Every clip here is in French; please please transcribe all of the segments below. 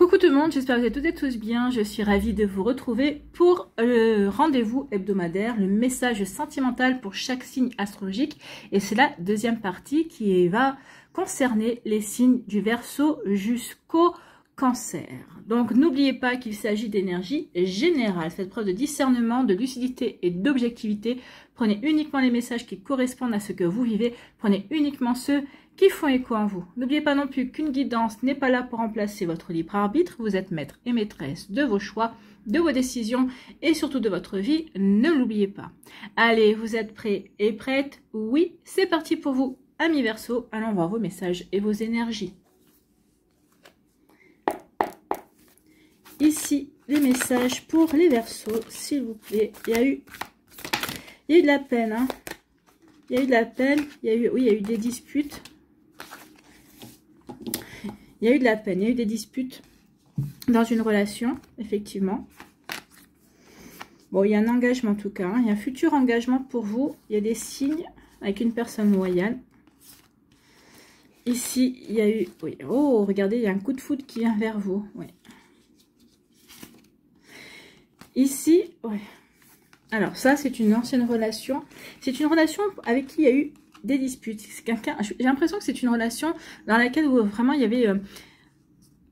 Coucou tout le monde, j'espère que vous êtes toutes et tous bien. Je suis ravie de vous retrouver pour le rendez-vous hebdomadaire, le message sentimental pour chaque signe astrologique. Et c'est la deuxième partie qui va concerner les signes du Verseau jusqu'au Cancer. Donc n'oubliez pas qu'il s'agit d'énergie générale. Faites preuve de discernement, de lucidité et d'objectivité. Prenez uniquement les messages qui correspondent à ce que vous vivez. Prenez uniquement ceux qui font écho en vous. N'oubliez pas non plus qu'une guidance n'est pas là pour remplacer votre libre arbitre. Vous êtes maître et maîtresse de vos choix, de vos décisions et surtout de votre vie. Ne l'oubliez pas. Allez, vous êtes prêts et prêtes? Oui, c'est parti pour vous, amis Verseau. Allons voir vos messages et vos énergies. Ici, les messages pour les Verseaux, s'il vous plaît. Il y a eu de la peine, hein. Il y a eu de la peine. Il y a eu des disputes. Il y a eu de la peine, il y a eu des disputes dans une relation, effectivement. Bon, il y a un engagement en tout cas, hein. Il y a un futur engagement pour vous. Il y a des signes avec une personne loyale. Ici, il y a eu... Oui, oh, regardez, il y a un coup de foudre qui vient vers vous. Oui. Ici, ouais. Alors, ça, c'est une ancienne relation. C'est une relation avec qui il y a eu des disputes. C'est quelqu'un. J'ai l'impression que c'est une relation dans laquelle vraiment il y avait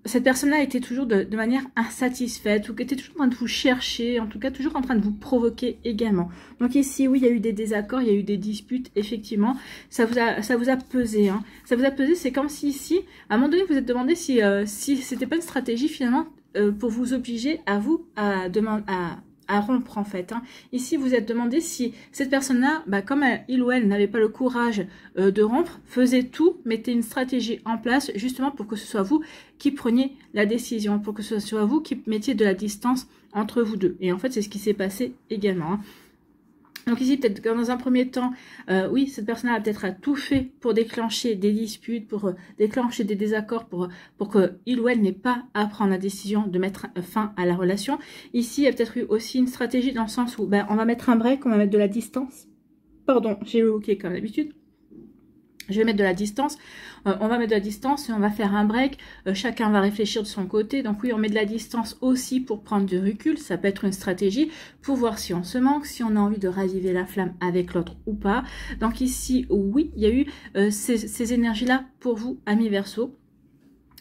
cette personne-là était toujours de manière insatisfaite ou qui était toujours en train de vous chercher, en tout cas toujours en train de vous provoquer également. Donc ici, oui, il y a eu des désaccords, il y a eu des disputes, effectivement. Ça vous a pesé, hein. Ça vous a pesé. C'est comme si ici, à un moment donné, vous vous êtes demandé si c'était pas une stratégie finalement pour vous obliger à vous à rompre en fait, hein. Ici vous êtes demandé si cette personne-là, comme il ou elle n'avait pas le courage de rompre, faisait tout, mettait une stratégie en place justement pour que ce soit vous qui preniez la décision, pour que ce soit vous qui mettiez de la distance entre vous deux. Et en fait c'est ce qui s'est passé également, hein. Donc ici, peut-être que dans un premier temps, oui, cette personne-là a peut-être tout fait pour déclencher des disputes, pour déclencher des désaccords, pour que il ou elle n'ait pas à prendre la décision de mettre fin à la relation. Ici, il y a peut-être eu aussi une stratégie dans le sens où on va mettre un break, on va mettre de la distance. Pardon, j'ai eu OK comme d'habitude. Je vais mettre de la distance, on va mettre de la distance et on va faire un break, chacun va réfléchir de son côté. Donc oui, on met de la distance aussi pour prendre du recul, ça peut être une stratégie pour voir si on se manque, si on a envie de raviver la flamme avec l'autre ou pas. Donc ici, oui, il y a eu ces énergies-là pour vous, amis Verseau.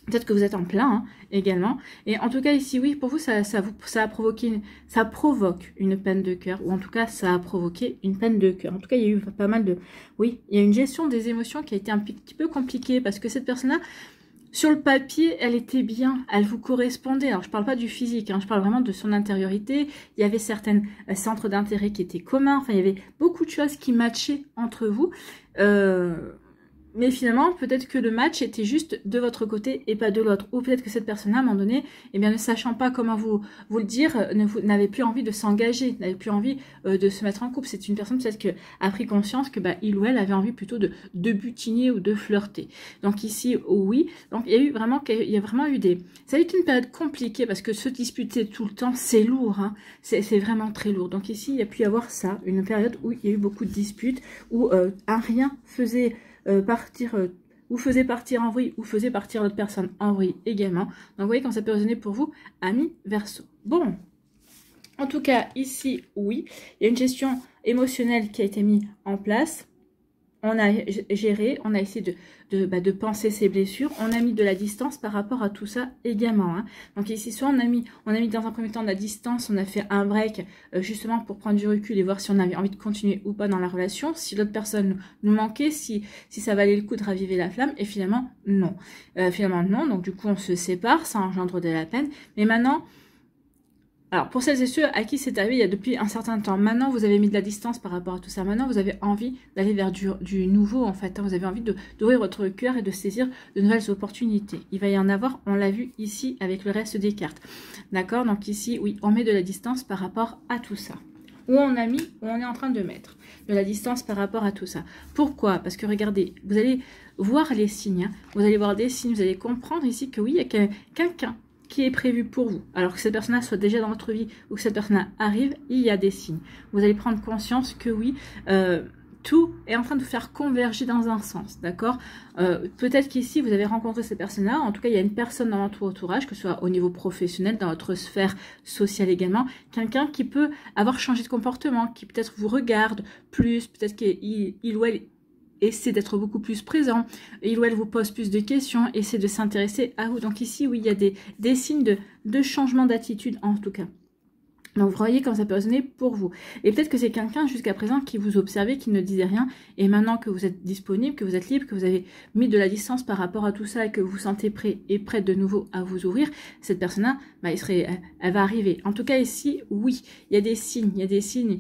Peut-être que vous êtes en plein, hein, également. Et en tout cas, ici, oui, pour vous, ça provoque une peine de cœur. Ou en tout cas, ça a provoqué une peine de cœur. En tout cas, il y a eu pas mal de... Oui, il y a une gestion des émotions qui a été un petit peu compliquée. Parce que cette personne-là, sur le papier, elle était bien. Elle vous correspondait. Alors, je ne parle pas du physique, hein, je parle vraiment de son intériorité. Il y avait certains centres d'intérêt qui étaient communs. Enfin, il y avait beaucoup de choses qui matchaient entre vous. Mais finalement, peut-être que le match était juste de votre côté et pas de l'autre. Ou peut-être que cette personne-là, à un moment donné, eh bien, ne sachant pas comment vous le dire, n'avait plus envie de s'engager, n'avait plus envie de se mettre en couple. C'est une personne peut-être qui a pris conscience que il ou elle avait envie plutôt de butiner ou de flirter. Donc ici, oui. Donc il y a vraiment eu des... Ça a été une période compliquée parce que se disputer tout le temps, c'est lourd, hein. C'est vraiment très lourd. Donc ici, il y a pu y avoir ça, une période où il y a eu beaucoup de disputes, où un rien faisait... ou faisait partir en vrille ou faisait partir l'autre personne en vrille également. Donc vous voyez quand ça peut résonner pour vous, amis Verseau. Bon, en tout cas ici, oui, il y a une gestion émotionnelle qui a été mise en place. On a géré, on a essayé de penser ses blessures, on a mis de la distance par rapport à tout ça également, hein. Donc ici, soit on a mis dans un premier temps de la distance, on a fait un break justement pour prendre du recul et voir si on avait envie de continuer ou pas dans la relation, si l'autre personne nous manquait, si ça valait le coup de raviver la flamme, et finalement non. Donc du coup on se sépare, ça engendre de la peine, mais maintenant... Alors, pour celles et ceux à qui c'est arrivé il y a depuis un certain temps, maintenant vous avez mis de la distance par rapport à tout ça, maintenant vous avez envie d'aller vers du nouveau en fait, hein. Vous avez envie d'ouvrir votre cœur et de saisir de nouvelles opportunités. Il va y en avoir, on l'a vu ici avec le reste des cartes. D'accord? Donc ici, oui, on met de la distance par rapport à tout ça. Où on a mis, où on est en train de mettre de la distance par rapport à tout ça. Pourquoi? Parce que regardez, vous allez voir les signes, hein. Vous allez voir des signes, vous allez comprendre ici que oui, il y a quelqu'un qui est prévu pour vous. Alors que cette personne-là soit déjà dans votre vie ou que cette personne-là arrive, il y a des signes. Vous allez prendre conscience que oui, tout est en train de vous faire converger dans un sens, d'accord? Peut-être qu'ici, vous avez rencontré ces personnes-là. En tout cas, il y a une personne dans votre entourage, que ce soit au niveau professionnel, dans votre sphère sociale également, quelqu'un qui peut avoir changé de comportement, qui peut-être vous regarde plus, peut-être qu'il ou elle essaie d'être beaucoup plus présent, il ou elle vous pose plus de questions, essaie de s'intéresser à vous. Donc ici, oui, il y a des signes de changement d'attitude en tout cas. Donc vous voyez comme ça peut résonner pour vous. Et peut-être que c'est quelqu'un jusqu'à présent qui vous observait, qui ne disait rien. Et maintenant que vous êtes disponible, que vous êtes libre, que vous avez mis de la distance par rapport à tout ça et que vous vous sentez prêt et prête de nouveau à vous ouvrir, cette personne-là, bah, elle va arriver. En tout cas ici, oui, il y a des signes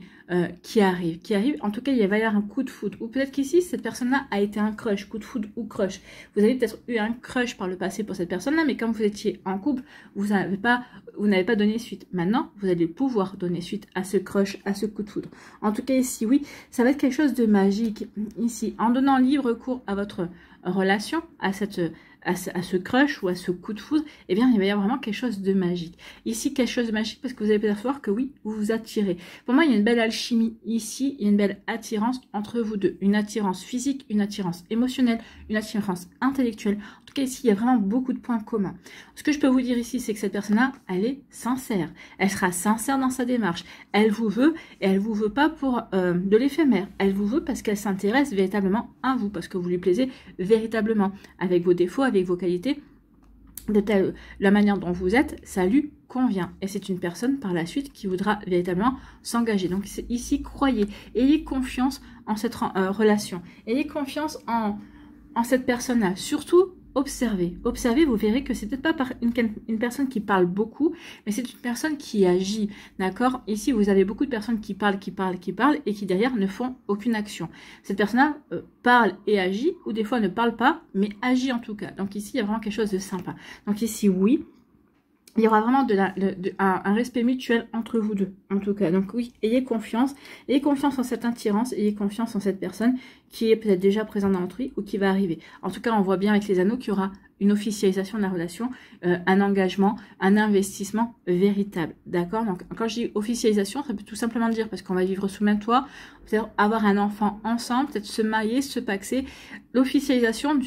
qui arrivent. En tout cas, il va y avoir un coup de foudre. Ou peut-être qu'ici, cette personne-là a été un crush, coup de foudre ou crush. Vous avez peut-être eu un crush par le passé pour cette personne-là, mais comme vous étiez en couple, vous n'avez pas donné suite. Maintenant, vous allez pouvoir donner suite à ce crush, à ce coup de foudre. En tout cas, ici, oui, ça va être quelque chose de magique. Ici, en donnant libre cours à votre relation, à ce crush ou à ce coup de foudre, eh bien, il va y avoir vraiment quelque chose de magique. Ici, quelque chose de magique parce que vous allez percevoir que oui, vous vous attirez. Pour moi, il y a une belle alchimie ici, il y a une belle attirance entre vous deux. Une attirance physique, une attirance émotionnelle, une attirance intellectuelle. En tout cas, ici, il y a vraiment beaucoup de points communs. Ce que je peux vous dire ici, c'est que cette personne-là, elle est sincère. Elle sera sincère dans sa démarche. Elle vous veut et elle vous veut pas pour de l'éphémère. Elle vous veut parce qu'elle s'intéresse véritablement à vous, parce que vous lui plaisez véritablement, avec vos défauts, avec vos qualités, la manière dont vous êtes, ça lui convient. Et c'est une personne par la suite qui voudra véritablement s'engager. Donc ici, croyez, ayez confiance en cette relation. Ayez confiance en cette personne-là. Surtout, observez. Observez, vous verrez que c'est peut-être pas une personne qui parle beaucoup, mais c'est une personne qui agit. D'accord? Ici, vous avez beaucoup de personnes qui parlent et qui derrière ne font aucune action. Cette personne-là parle et agit, ou des fois ne parle pas, mais agit en tout cas. Donc ici, il y a vraiment quelque chose de sympa. Donc ici, oui, il y aura vraiment un respect mutuel entre vous deux, en tout cas. Donc oui, ayez confiance en cette attirance, ayez confiance en cette personne qui est peut-être déjà présente dans votre vie ou qui va arriver. En tout cas, on voit bien avec les anneaux qu'il y aura une officialisation de la relation, un engagement, un investissement véritable. D'accord? Donc quand je dis officialisation, ça peut tout simplement dire parce qu'on va vivre sous le même toit, peut-être avoir un enfant ensemble, peut-être se marier, se paxer. L'officialisation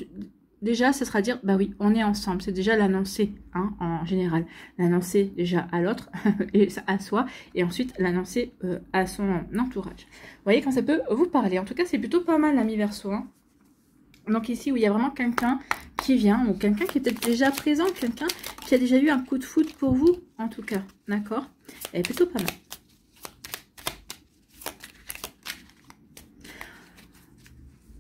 déjà, ce sera dire, bah oui, on est ensemble. C'est déjà l'annoncer, hein, en général. L'annoncer déjà à l'autre, et à soi, et ensuite l'annoncer à son entourage. Vous voyez quand ça peut vous parler. En tout cas, c'est plutôt pas mal, l'ami Verseau. Hein. Donc ici, où il y a vraiment quelqu'un qui vient, ou quelqu'un qui est peut-être déjà présent, quelqu'un qui a déjà eu un coup de foudre pour vous, en tout cas. D'accord? Elle est plutôt pas mal.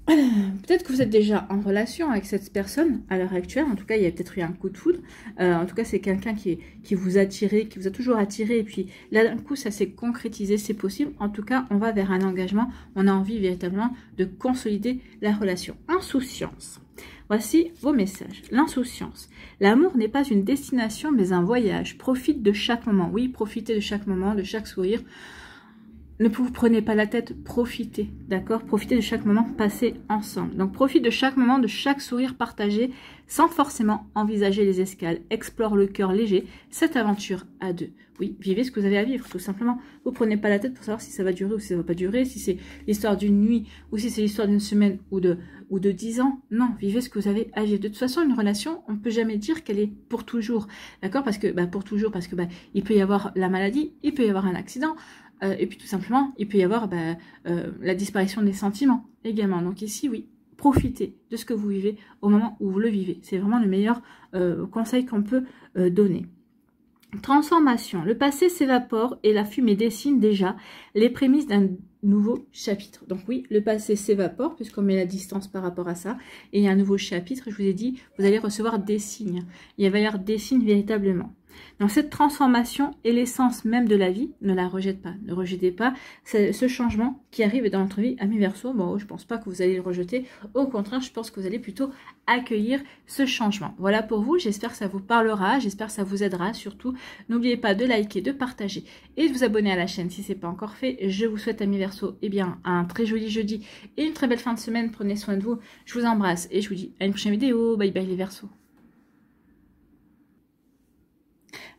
Peut-être que vous êtes déjà en relation avec cette personne à l'heure actuelle. En tout cas, il y a peut-être eu un coup de foudre. En tout cas, c'est quelqu'un qui vous a attiré, qui vous a toujours attiré. Et puis là, d'un coup, ça s'est concrétisé, c'est possible. En tout cas, on va vers un engagement. On a envie véritablement de consolider la relation. Insouciance. Voici vos messages. L'insouciance. L'amour n'est pas une destination, mais un voyage. Profite de chaque moment. Oui, profitez de chaque moment, de chaque sourire. Ne vous prenez pas la tête, profitez, d'accord? Profitez de chaque moment passé ensemble. Donc, profite de chaque moment, de chaque sourire partagé, sans forcément envisager les escales. Explore le cœur léger, cette aventure à deux. Oui, vivez ce que vous avez à vivre, tout simplement. Vous prenez pas la tête pour savoir si ça va durer ou si ça va pas durer, si c'est l'histoire d'une nuit ou si c'est l'histoire d'une semaine ou de 10 ans. Non, vivez ce que vous avez à vivre. De toute façon, une relation, on ne peut jamais dire qu'elle est pour toujours, d'accord? Parce que, pour toujours, parce que, il peut y avoir la maladie, il peut y avoir un accident, et puis tout simplement, il peut y avoir la disparition des sentiments également. Donc ici, oui, profitez de ce que vous vivez au moment où vous le vivez. C'est vraiment le meilleur conseil qu'on peut donner. Transformation. Le passé s'évapore et la fumée dessine déjà les prémices d'un nouveau chapitre. Donc oui, le passé s'évapore puisqu'on met la distance par rapport à ça. Et il y a un nouveau chapitre, je vous ai dit, vous allez recevoir des signes. Il va y avoir des signes véritablement. Donc cette transformation est l'essence même de la vie, ne la rejette pas, ne rejetez pas ce changement qui arrive dans votre vie, ami Verseau. Bon, je ne pense pas que vous allez le rejeter, au contraire, je pense que vous allez plutôt accueillir ce changement. Voilà pour vous, j'espère que ça vous parlera, j'espère que ça vous aidera, surtout n'oubliez pas de liker, de partager et de vous abonner à la chaîne si ce n'est pas encore fait. Je vous souhaite, ami Verseau, un très joli jeudi et une très belle fin de semaine, prenez soin de vous, je vous embrasse et je vous dis à une prochaine vidéo, bye bye les Verseaux.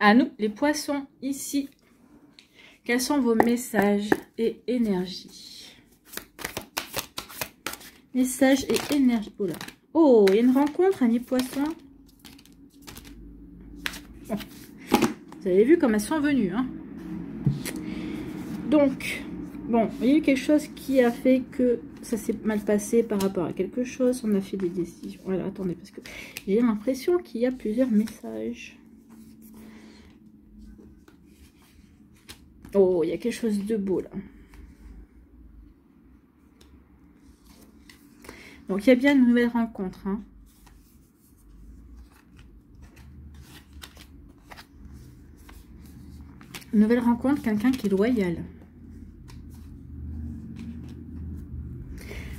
À nous, les poissons, ici, quels sont vos messages et énergies? Message et énergie. Oh là. Oh, il y a une rencontre, amis poissons. Bon. Vous avez vu comme elles sont venues. Hein. Donc, bon, il y a eu quelque chose qui a fait que ça s'est mal passé par rapport à quelque chose. On a fait des décisions. Voilà, attendez, parce que j'ai l'impression qu'il y a plusieurs messages. Oh, il y a quelque chose de beau là. Donc, il y a bien une nouvelle rencontre. Hein. Une nouvelle rencontre, quelqu'un qui est loyal.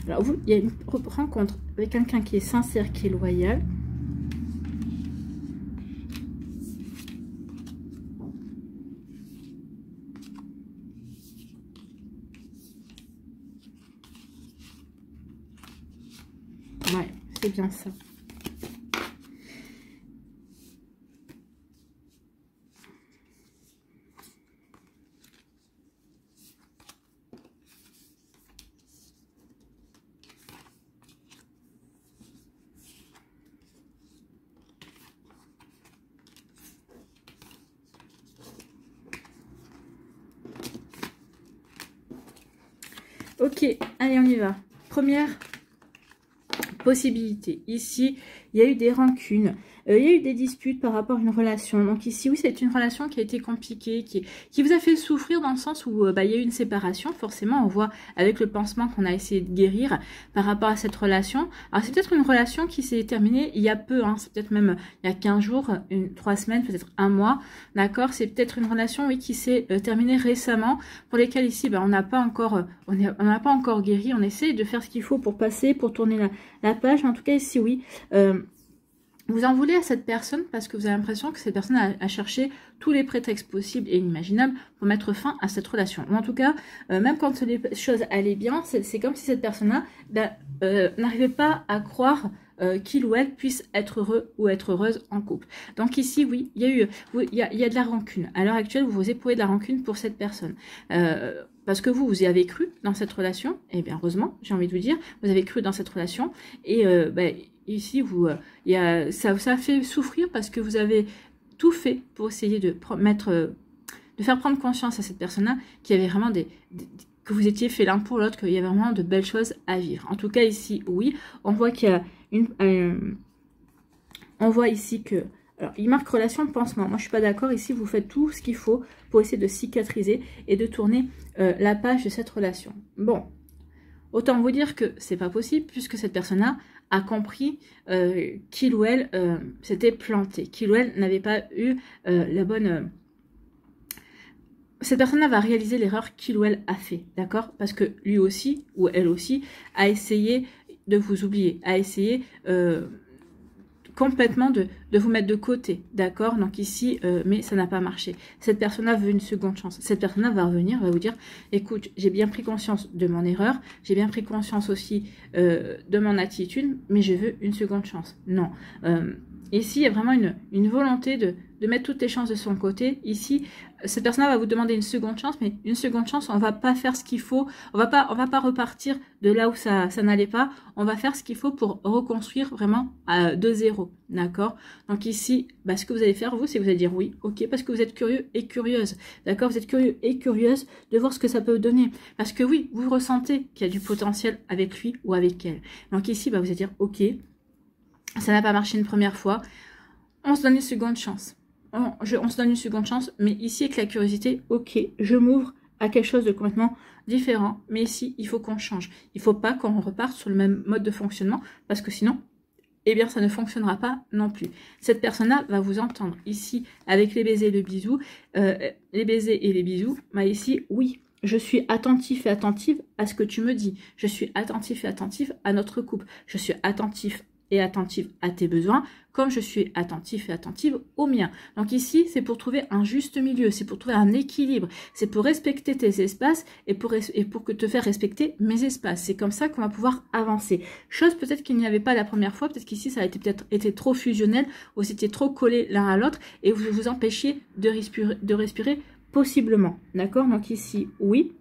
Alors, vous, il y a une rencontre avec quelqu'un qui est sincère, qui est loyal. Ouais, c'est bien ça. Ok, allez, on y va. Première possibilité. Ici, il y a eu des rancunes. Il y a eu des disputes par rapport à une relation. Donc ici, oui, c'est une relation qui a été compliquée, qui vous a fait souffrir dans le sens où il y a eu une séparation. Forcément, on voit avec le pansement qu'on a essayé de guérir par rapport à cette relation. Alors, c'est peut-être une relation qui s'est terminée il y a peu. Hein, c'est peut-être même il y a 15 jours, 3 semaines, peut-être un mois. D'accord. C'est peut-être une relation, oui, qui s'est terminée récemment, pour lesquelles ici, on n'a pas encore, on n'a pas encore guéri. On essaie de faire ce qu'il faut pour passer, pour tourner la page. En tout cas, ici, oui. Vous en voulez à cette personne parce que vous avez l'impression que cette personne a cherché tous les prétextes possibles et inimaginables pour mettre fin à cette relation. Ou en tout cas, même quand les choses allaient bien, c'est comme si cette personne-là n'arrivait pas à croire qu'il ou elle puisse être heureux ou être heureuse en couple. Donc ici, oui, il y a de la rancune. À l'heure actuelle, vous vous éprouvez de la rancune pour cette personne. Parce que vous y avez cru dans cette relation, et bien heureusement, j'ai envie de vous dire, vous avez cru dans cette relation, et ici, ça fait souffrir parce que vous avez tout fait pour essayer de faire prendre conscience à cette personne-là qu'il y avait vraiment que vous étiez fait l'un pour l'autre, qu'il y avait vraiment de belles choses à vivre. En tout cas, ici, oui, on voit qu'il y a on voit ici que... Alors, il marque relation de pansement. Moi, je suis pas d'accord. Ici, vous faites tout ce qu'il faut pour essayer de cicatriser et de tourner la page de cette relation. Bon, autant vous dire que c'est pas possible puisque cette personne-là a compris qu'il ou elle s'était planté, qu'il ou elle n'avait pas eu la bonne... Cette personne-là va réaliser l'erreur qu'il ou elle a fait, d'accord? Parce que lui aussi, ou elle aussi, a essayé de vous oublier, a essayé... complètement de vous mettre de côté, d'accord? Donc ici, mais ça n'a pas marché. Cette personne-là veut une seconde chance. Cette personne-là va revenir, va vous dire, écoute, j'ai bien pris conscience de mon erreur, j'ai bien pris conscience aussi de mon attitude, mais je veux une seconde chance. Non. Ici, il y a vraiment une volonté de mettre toutes les chances de son côté. Ici, cette personne-là va vous demander une seconde chance, mais une seconde chance, on va pas faire ce qu'il faut. On va pas repartir de là où ça n'allait pas. On va faire ce qu'il faut pour reconstruire vraiment de zéro. D'accord? Donc ici, ce que vous allez faire, vous, c'est que vous allez dire oui, ok, parce que vous êtes curieux et curieuse. D'accord? Vous êtes curieux et curieuse de voir ce que ça peut donner. Parce que oui, vous ressentez qu'il y a du potentiel avec lui ou avec elle. Donc ici, vous allez dire ok, ça n'a pas marché une première fois. On se donne une seconde chance. On se donne une seconde chance, mais ici avec la curiosité, ok, je m'ouvre à quelque chose de complètement différent, mais ici, il faut qu'on change. Il ne faut pas qu'on reparte sur le même mode de fonctionnement, parce que sinon, eh bien, ça ne fonctionnera pas non plus. Cette personne-là va vous entendre. Ici, avec les baisers et le bisou, les baisers et les bisous, ici, oui, je suis attentif et attentive à ce que tu me dis. Je suis attentif et attentive à notre couple. Je suis attentif et attentive à tes besoins, comme je suis attentif et attentive aux miens. Donc ici, c'est pour trouver un juste milieu, c'est pour trouver un équilibre, c'est pour respecter tes espaces et pour te faire respecter mes espaces. C'est comme ça qu'on va pouvoir avancer. Chose peut-être qu'il n'y avait pas la première fois, peut-être qu'ici, ça a peut-être été trop fusionnel, ou c'était trop collé l'un à l'autre, et vous vous empêchiez de respirer possiblement. D'accord? Donc ici, oui.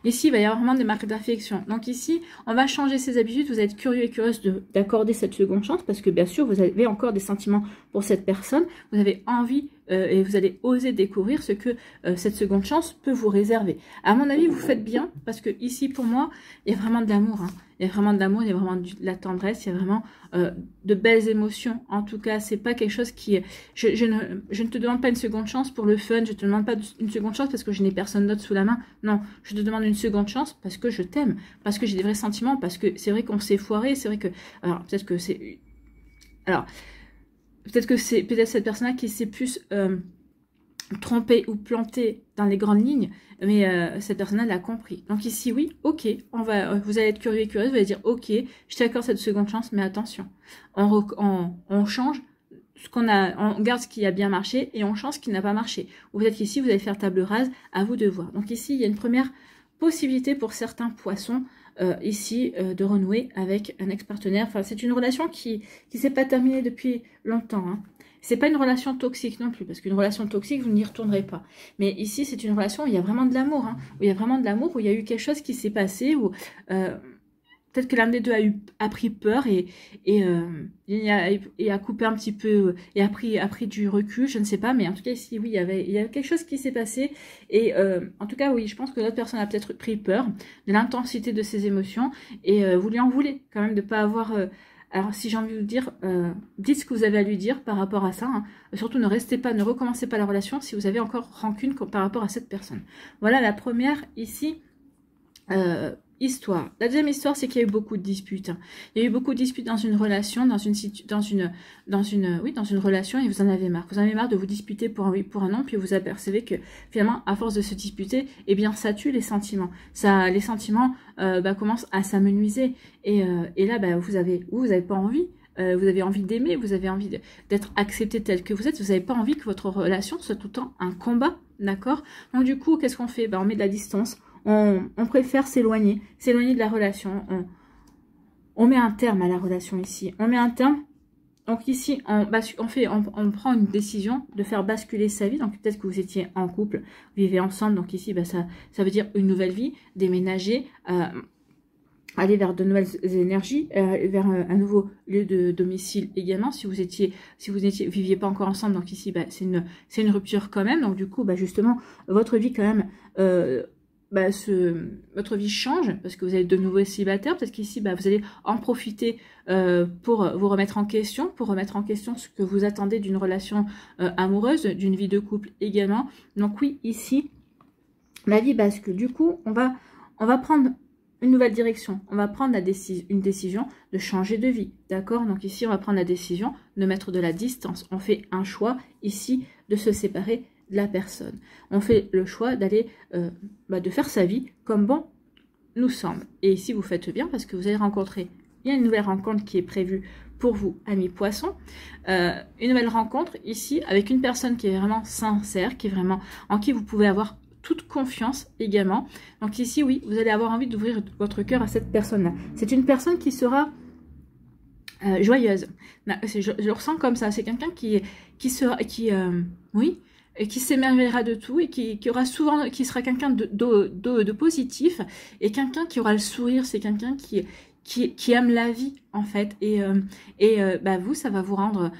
Ici, il va y avoir vraiment des marques d'affection. Donc ici, on va changer ses habitudes. Vous êtes curieux et curieuse d'accorder cette seconde chance parce que bien sûr, vous avez encore des sentiments pour cette personne. Vous avez envie et vous allez oser découvrir ce que cette seconde chance peut vous réserver. À mon avis, vous faites bien parce que ici, pour moi, il y a vraiment de l'amour. Hein. Il y a vraiment de l'amour, il y a vraiment de la tendresse, il y a vraiment de belles émotions. En tout cas, c'est pas quelque chose qui... Je ne te demande pas une seconde chance pour le fun, je te demande pas une seconde chance parce que je n'ai personne d'autre sous la main. Non, je te demande une seconde chance parce que je t'aime, parce que j'ai des vrais sentiments, parce que c'est vrai qu'on s'est foiré, c'est vrai que... Alors, peut-être que c'est... Alors, peut-être cette personne-là qui s'est plus... trompé ou planté dans les grandes lignes, mais cette personne-là l'a compris. Donc ici, oui, ok, vous allez être curieux et curieuse, vous allez dire, ok, je t'accorde cette seconde chance, mais attention, on change ce qu'on a, on garde ce qui a bien marché et on change ce qui n'a pas marché. Ou peut-être qu'ici, vous allez faire table rase, à vous de voir. Donc ici, il y a une première possibilité pour certains poissons, de renouer avec un ex-partenaire. Enfin, c'est une relation qui s'est pas terminée depuis longtemps, hein. C'est pas une relation toxique non plus, parce qu'une relation toxique, vous n'y retournerez pas. Mais ici, c'est une relation où il y a vraiment de l'amour, hein, où il y a vraiment de l'amour, où il y a eu quelque chose qui s'est passé, où peut-être que l'un des deux a pris peur et a coupé un petit peu, et a pris du recul, je ne sais pas, mais en tout cas ici, oui, il y a quelque chose qui s'est passé, et en tout cas, oui, je pense que l'autre personne a peut-être pris peur de l'intensité de ses émotions, et vous lui en voulez quand même de ne pas avoir... Alors, si j'ai envie de vous dire, dites ce que vous avez à lui dire par rapport à ça. Hein. Surtout, ne recommencez pas la relation si vous avez encore rancune par rapport à cette personne. Voilà la première, ici, histoire. La deuxième histoire, c'est qu'il y a eu beaucoup de disputes. Hein. Il y a eu beaucoup de disputes dans une relation, dans une relation, et vous en avez marre. Vous en avez marre de vous disputer pour un oui, pour un non, puis vous apercevez que finalement, à force de se disputer, eh bien, ça tue les sentiments. Les sentiments commencent à s'amenuiser. Et là, vous avez pas envie. Vous avez envie d'aimer, vous avez envie d'être accepté tel que vous êtes, vous n'avez pas envie que votre relation soit tout le temps un combat, d'accord? Donc du coup, qu'est-ce qu'on fait? On met de la distance, on préfère s'éloigner de la relation, on met un terme à la relation ici, on met un terme. Donc ici, on prend une décision de faire basculer sa vie. Donc peut-être que vous étiez en couple, vous vivez ensemble, donc ici, ça veut dire une nouvelle vie, déménager, aller vers de nouvelles énergies, vers un nouveau lieu de domicile également. Si vous viviez pas encore ensemble, donc ici, c'est une rupture quand même. Donc du coup, justement, votre vie quand même, votre vie change parce que vous êtes de nouveaux célibataires. Peut-être qu'ici, vous allez en profiter pour vous remettre en question, ce que vous attendez d'une relation amoureuse, d'une vie de couple également. Donc oui, ici, la vie bascule. Du coup, on va prendre une nouvelle direction. On va prendre une décision de changer de vie. D'accord? Donc ici, on va prendre la décision de mettre de la distance. On fait un choix ici de se séparer de la personne. On fait le choix d'aller, de faire sa vie comme bon nous semble. Et ici, vous faites bien parce que vous allez rencontrer, il y a une nouvelle rencontre qui est prévue pour vous, amis poissons. Une nouvelle rencontre ici avec une personne qui est vraiment sincère, qui est vraiment en qui vous pouvez avoir toute confiance également. Donc ici, oui, vous allez avoir envie d'ouvrir votre cœur à cette personne-là. C'est une personne qui sera joyeuse. Je le ressens comme ça. C'est quelqu'un qui s'émerveillera de tout et qui sera quelqu'un de positif et quelqu'un qui aura le sourire. C'est quelqu'un qui aime la vie en fait vous ça va vous rendre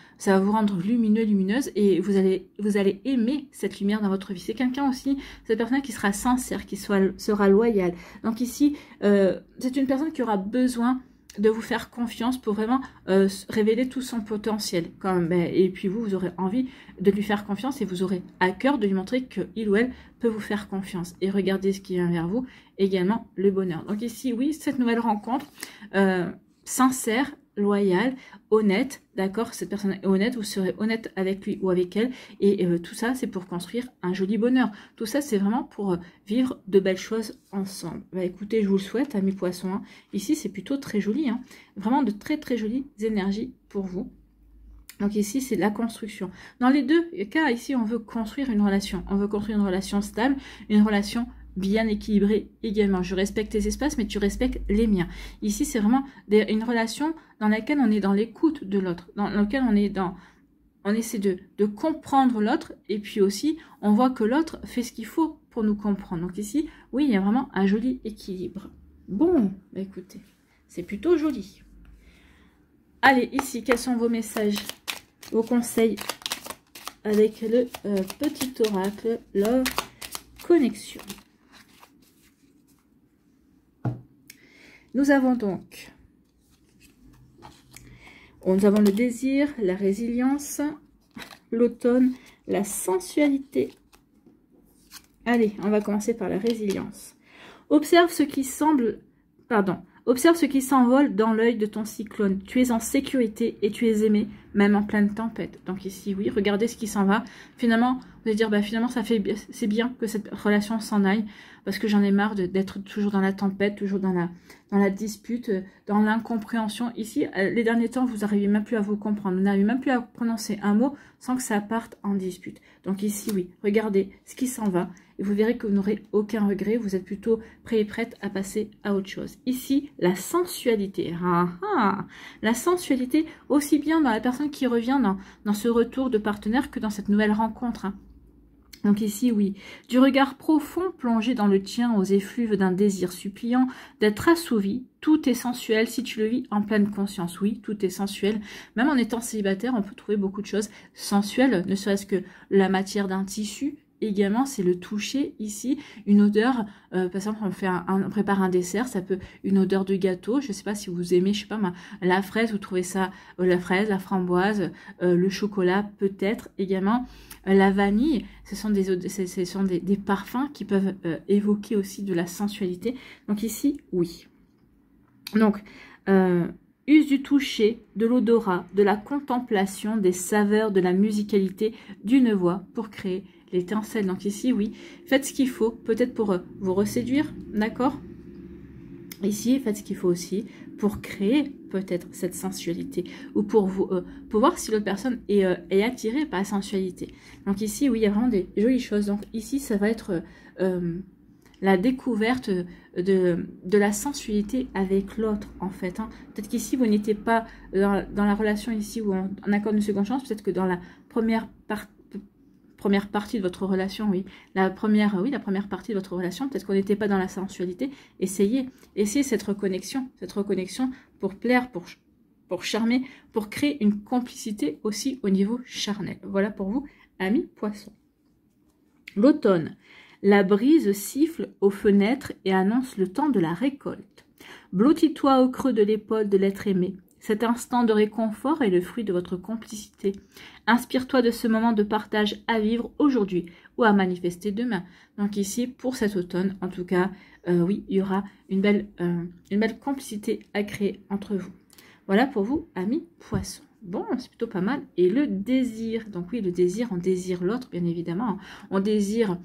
lumineuse et vous allez aimer cette lumière dans votre vie. C'est quelqu'un aussi, cette personne qui sera sincère, qui sera loyale. Donc ici c'est une personne qui aura besoin de vous faire confiance pour vraiment révéler tout son potentiel et puis vous aurez envie de lui faire confiance et vous aurez à cœur de lui montrer que il ou elle peut vous faire confiance et regardez ce qui vient vers vous, également le bonheur. Donc ici oui, cette nouvelle rencontre sincère, loyale, honnête, d'accord, cette personne est honnête, vous serez honnête avec lui ou avec elle et tout ça c'est pour construire un joli bonheur. Tout ça c'est vraiment pour vivre de belles choses ensemble. Écoutez, je vous le souhaite amis poissons, hein. Ici c'est plutôt très joli, hein. Vraiment de très très jolies énergies pour vous. Donc ici, c'est la construction. Dans les deux cas, ici, on veut construire une relation. On veut construire une relation stable, une relation bien équilibrée également. Je respecte tes espaces, mais tu respectes les miens. Ici, c'est vraiment une relation dans laquelle on est dans l'écoute de l'autre, dans laquelle on essaie de comprendre l'autre, et puis aussi, on voit que l'autre fait ce qu'il faut pour nous comprendre. Donc ici, oui, il y a vraiment un joli équilibre. Bon, bah écoutez, c'est plutôt joli. Allez, ici, quels sont vos messages, vos conseils avec le petit oracle, leur connexion. Nous avons donc, nous avons le désir, la résilience, l'automne, la sensualité. Allez, on va commencer par la résilience. Observe ce qui semble, observe ce qui s'envole dans l'œil de ton cyclone. Tu es en sécurité et tu es aimé, même en pleine tempête. Donc ici, oui, regardez ce qui s'en va. Finalement, vous allez dire, bah finalement, c'est bien que cette relation s'en aille, parce que j'en ai marre d'être toujours dans la tempête, toujours dans la dispute, dans l'incompréhension. Ici, les derniers temps, vous n'arrivez même plus à vous comprendre. Vous n'arrivez même plus à prononcer un mot sans que ça parte en dispute. Donc ici, oui, regardez ce qui s'en va. Et vous verrez que vous n'aurez aucun regret. Vous êtes plutôt prêt et prête à passer à autre chose. Ici, la sensualité. La sensualité, aussi bien dans la personne qui revient dans ce retour de partenaire que dans cette nouvelle rencontre. Donc ici, oui, du regard profond plongé dans le tien aux effluves d'un désir suppliant d'être assouvi. Tout est sensuel si tu le vis en pleine conscience. Oui, tout est sensuel. Même en étant célibataire, on peut trouver beaucoup de choses sensuelles, ne serait-ce que la matière d'un tissu. Également, c'est le toucher ici, une odeur, par exemple, on prépare un dessert, ça peut une odeur de gâteau, je ne sais pas si vous aimez, je sais pas moi, la fraise, vous trouvez ça, la fraise, la framboise, le chocolat peut-être, également la vanille, ce sont des parfums qui peuvent évoquer aussi de la sensualité, donc ici, oui. Donc, use du toucher, de l'odorat, de la contemplation, des saveurs, de la musicalité, d'une voix pour créer l'étincelle. Donc ici, oui, faites ce qu'il faut, peut-être pour vous reséduire, d'accord? Ici, faites ce qu'il faut aussi pour créer peut-être cette sensualité ou pour voir si l'autre personne est attirée par la sensualité. Donc ici, oui, il y a vraiment des jolies choses. Donc ici, ça va être la découverte de la sensualité avec l'autre, en fait. Hein. Peut-être qu'ici, vous n'étiez pas dans la relation ici ou en accord de seconde chance, peut-être que dans la première partie de votre relation, oui. La première partie de votre relation, peut-être qu'on n'était pas dans la sensualité. Essayez cette reconnexion pour plaire, pour charmer, pour créer une complicité aussi au niveau charnel. Voilà pour vous, amis poissons. L'automne. La brise siffle aux fenêtres et annonce le temps de la récolte. Blottis-toi au creux de l'épaule de l'être aimé. Cet instant de réconfort est le fruit de votre complicité. Inspire-toi de ce moment de partage à vivre aujourd'hui ou à manifester demain. Donc ici, pour cet automne, en tout cas, oui, il y aura une belle complicité à créer entre vous. Voilà pour vous, amis poissons. Bon, c'est plutôt pas mal. Et le désir. Donc oui, le désir, on désire l'autre, bien évidemment. On désire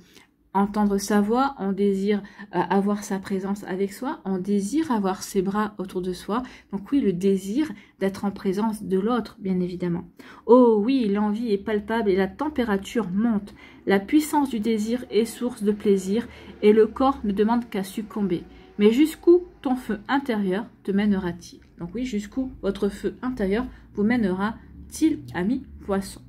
entendre sa voix, on désire avoir sa présence avec soi, on désire avoir ses bras autour de soi. Donc oui, le désir d'être en présence de l'autre, bien évidemment. Oh oui, l'envie est palpable et la température monte. La puissance du désir est source de plaisir et le corps ne demande qu'à succomber. Mais jusqu'où ton feu intérieur te mènera-t-il? Donc oui, jusqu'où votre feu intérieur vous mènera-t-il, amis poissons?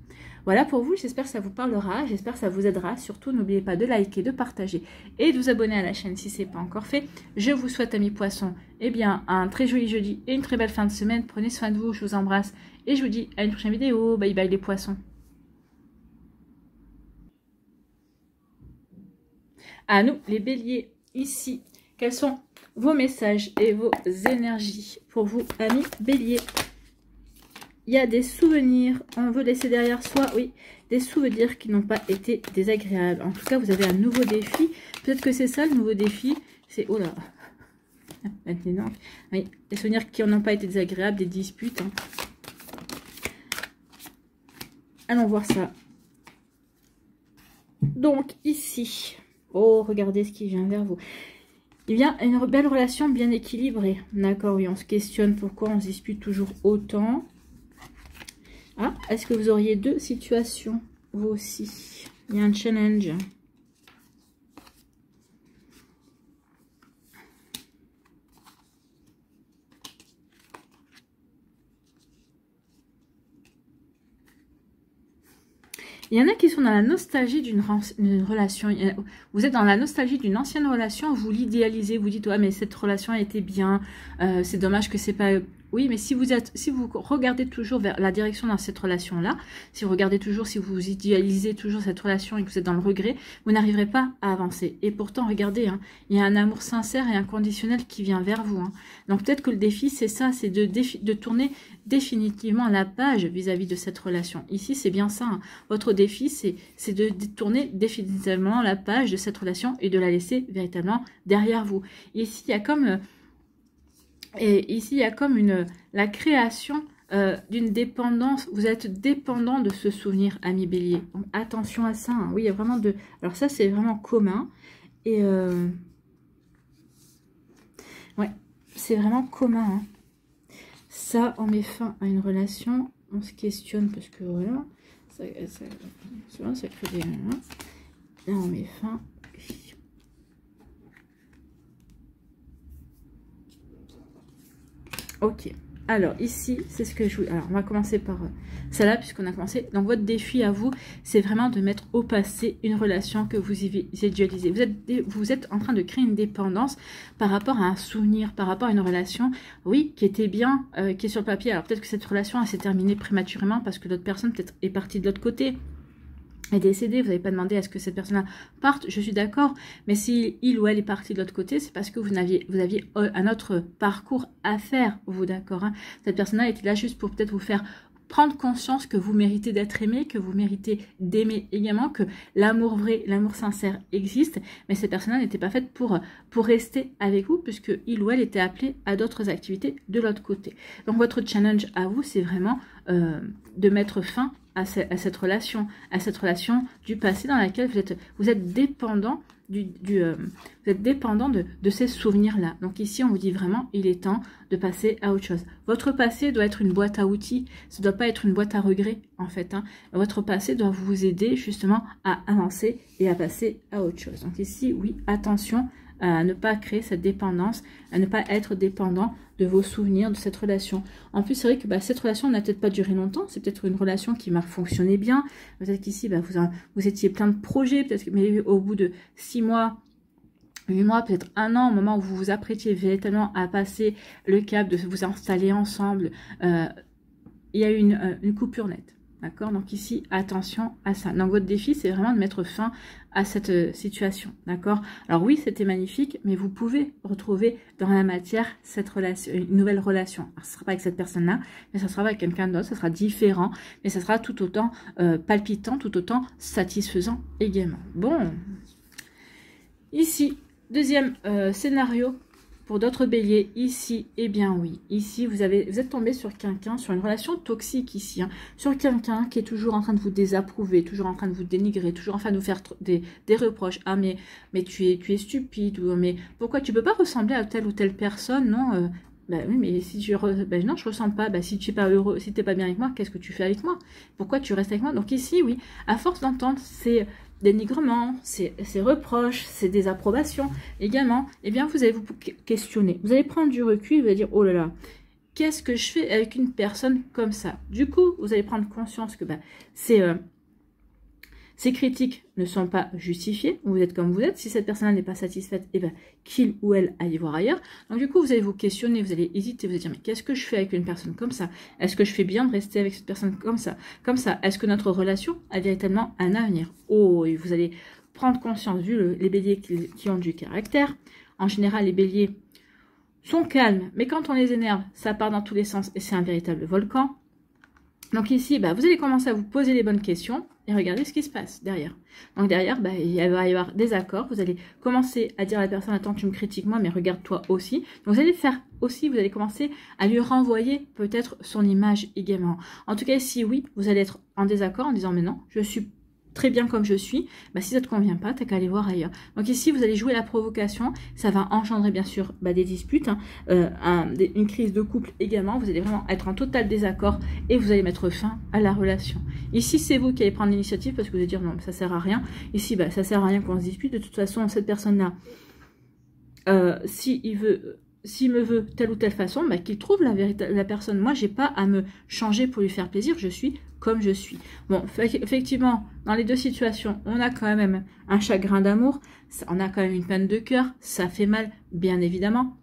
Voilà pour vous, j'espère que ça vous parlera, j'espère que ça vous aidera. Surtout, n'oubliez pas de liker, de partager et de vous abonner à la chaîne si ce n'est pas encore fait. Je vous souhaite, amis poissons, eh bien, un très joli jeudi et une très belle fin de semaine. Prenez soin de vous, je vous embrasse et je vous dis à une prochaine vidéo. Bye bye les poissons. À nous, les béliers, ici, quels sont vos messages et vos énergies pour vous, amis béliers? Il y a des souvenirs, on veut laisser derrière soi, oui, des souvenirs qui n'ont pas été désagréables. En tout cas, vous avez un nouveau défi. Peut-être que c'est ça le nouveau défi. C'est, oh là, maintenant, oui, des souvenirs qui n'ont pas été désagréables, des disputes. Hein. Allons voir ça. Donc, ici, oh, regardez ce qui vient vers vous. Il vient une belle relation bien équilibrée. D'accord, oui, on se questionne pourquoi on se dispute toujours autant. Ah, est-ce que vous auriez deux situations, vous aussi? Il y a un challenge. Il y en a qui sont dans la nostalgie d'une relation. Vous êtes dans la nostalgie d'une ancienne relation, vous l'idéalisez, vous dites, ouais, mais cette relation a été bien, c'est dommage que c'est pas... Oui, mais si vous regardez toujours vers la direction dans cette relation-là, si vous regardez toujours, si vous idéalisez toujours cette relation et que vous êtes dans le regret, vous n'arriverez pas à avancer. Et pourtant, regardez, hein, il y a un amour sincère et inconditionnel qui vient vers vous. Hein. Donc peut-être que le défi, c'est ça, c'est de tourner définitivement la page vis-à-vis de cette relation. Ici, c'est bien ça. Hein. Votre défi, c'est de tourner définitivement la page de cette relation et de la laisser véritablement derrière vous. Ici, il y a comme... Et ici, il y a comme la création d'une dépendance. Vous êtes dépendant de ce souvenir, ami Bélier. Donc, attention à ça. Hein. Oui, il y a vraiment de... Alors ça, c'est vraiment commun. Et... Ouais, c'est vraiment commun. Hein. Ça, on met fin à une relation. On se questionne parce que, voilà, ça crée des... Là, on met fin... Ok, alors ici, c'est ce que je voulais... Alors, on va commencer par celle-là, puisqu'on a commencé. Donc, votre défi à vous, c'est vraiment de mettre au passé une relation que vous idéalisez. Vous êtes en train de créer une dépendance par rapport à un souvenir, par rapport à une relation, oui, qui était bien, qui est sur le papier. Alors, peut-être que cette relation, elle s'est terminée prématurément parce que l'autre personne, peut-être, est partie de l'autre côté. Est décédé, vous n'avez pas demandé à ce que cette personne-là parte, je suis d'accord, mais si il ou elle est parti de l'autre côté, c'est parce que vous aviez un autre parcours à faire, vous d'accord, hein. Cette personne-là était là juste pour peut-être vous faire prendre conscience que vous méritez d'être aimé, que vous méritez d'aimer également, que l'amour vrai, l'amour sincère existe, mais cette personne-là n'était pas faite pour rester avec vous, puisque il ou elle était appelé à d'autres activités de l'autre côté. Donc votre challenge à vous, c'est vraiment de mettre fin à cette relation du passé dans laquelle vous êtes dépendant vous êtes dépendant de ces souvenirs-là. Donc ici, on vous dit vraiment, il est temps de passer à autre chose. Votre passé doit être une boîte à outils, ça ne doit pas être une boîte à regrets, en fait. Hein. Votre passé doit vous aider justement à avancer et à passer à autre chose. Donc ici, oui, attention à ne pas créer cette dépendance, à ne pas être dépendant de vos souvenirs de cette relation. En plus, c'est vrai que cette relation n'a peut-être pas duré longtemps, c'est peut-être une relation qui m'a fonctionné bien, peut-être qu'ici, vous étiez plein de projets, peut-être que mais au bout de 6 mois, 8 mois, peut-être 1 an, au moment où vous vous apprêtiez véritablement à passer le cap de vous installer ensemble, il y a eu une coupure nette. D'accord? Donc ici, attention à ça. Donc votre défi, c'est vraiment de mettre fin à cette situation. D'accord? Alors oui, c'était magnifique, mais vous pouvez retrouver dans la matière cette relation, une nouvelle relation. Alors ce ne sera pas avec cette personne-là, mais ça sera avec quelqu'un d'autre, ça sera différent, mais ça sera tout autant palpitant, tout autant satisfaisant également. Bon, ici, deuxième scénario. Pour d'autres béliers, ici, eh bien oui, ici, vous êtes tombé sur quelqu'un, sur une relation toxique ici, hein, sur quelqu'un qui est toujours en train de vous désapprouver, toujours en train de vous dénigrer, toujours en train de vous faire des reproches. Ah, mais tu es stupide, ou mais pourquoi tu peux pas ressembler à telle ou telle personne, non bah oui, mais si non, je ressens pas. Bah, si tu n'es pas heureux, si tu n'es pas bien avec moi, qu'est-ce que tu fais avec moi? Pourquoi tu restes avec moi? Donc ici, oui, à force d'entendre ces dénigrements, ces reproches, ces désapprobations également, eh bien, vous allez vous questionner. Vous allez prendre du recul, vous allez dire, oh là là, qu'est-ce que je fais avec une personne comme ça? Du coup, vous allez prendre conscience que ces critiques ne sont pas justifiées, vous êtes comme vous êtes. Si cette personne n'est pas satisfaite, eh ben, qu'il ou elle aille voir ailleurs. Donc du coup, vous allez vous questionner, vous allez hésiter, vous allez dire, mais qu'est-ce que je fais avec une personne comme ça? Est-ce que je fais bien de rester avec cette personne comme ça? Est-ce que notre relation a véritablement un avenir? Oh, et vous allez prendre conscience, vu les béliers qui ont du caractère. En général, les béliers sont calmes, mais quand on les énerve, ça part dans tous les sens et c'est un véritable volcan. Donc ici, vous allez commencer à vous poser les bonnes questions et regarder ce qui se passe derrière. Donc derrière, il va y avoir des accords. Vous allez commencer à dire à la personne, attends, tu me critiques moi, mais regarde-toi aussi. Donc vous allez faire aussi, vous allez commencer à lui renvoyer peut-être son image également. En tout cas, ici, oui, vous allez être en désaccord en disant, mais non, je suis très bien comme je suis, si ça ne te convient pas, t'as qu'à aller voir ailleurs. Donc ici, vous allez jouer la provocation, ça va engendrer bien sûr des disputes, une crise de couple également, vous allez vraiment être en total désaccord et vous allez mettre fin à la relation. Ici, c'est vous qui allez prendre l'initiative parce que vous allez dire non, ça sert à rien. Ici, ça sert à rien qu'on se dispute, de toute façon, cette personne-là, s'il me veut telle ou telle façon, qu'il trouve la personne. Moi, j'ai pas à me changer pour lui faire plaisir, je suis comme je suis. Bon, effectivement, dans les deux situations, on a quand même un chagrin d'amour, on a quand même une peine de cœur, ça fait mal, bien évidemment.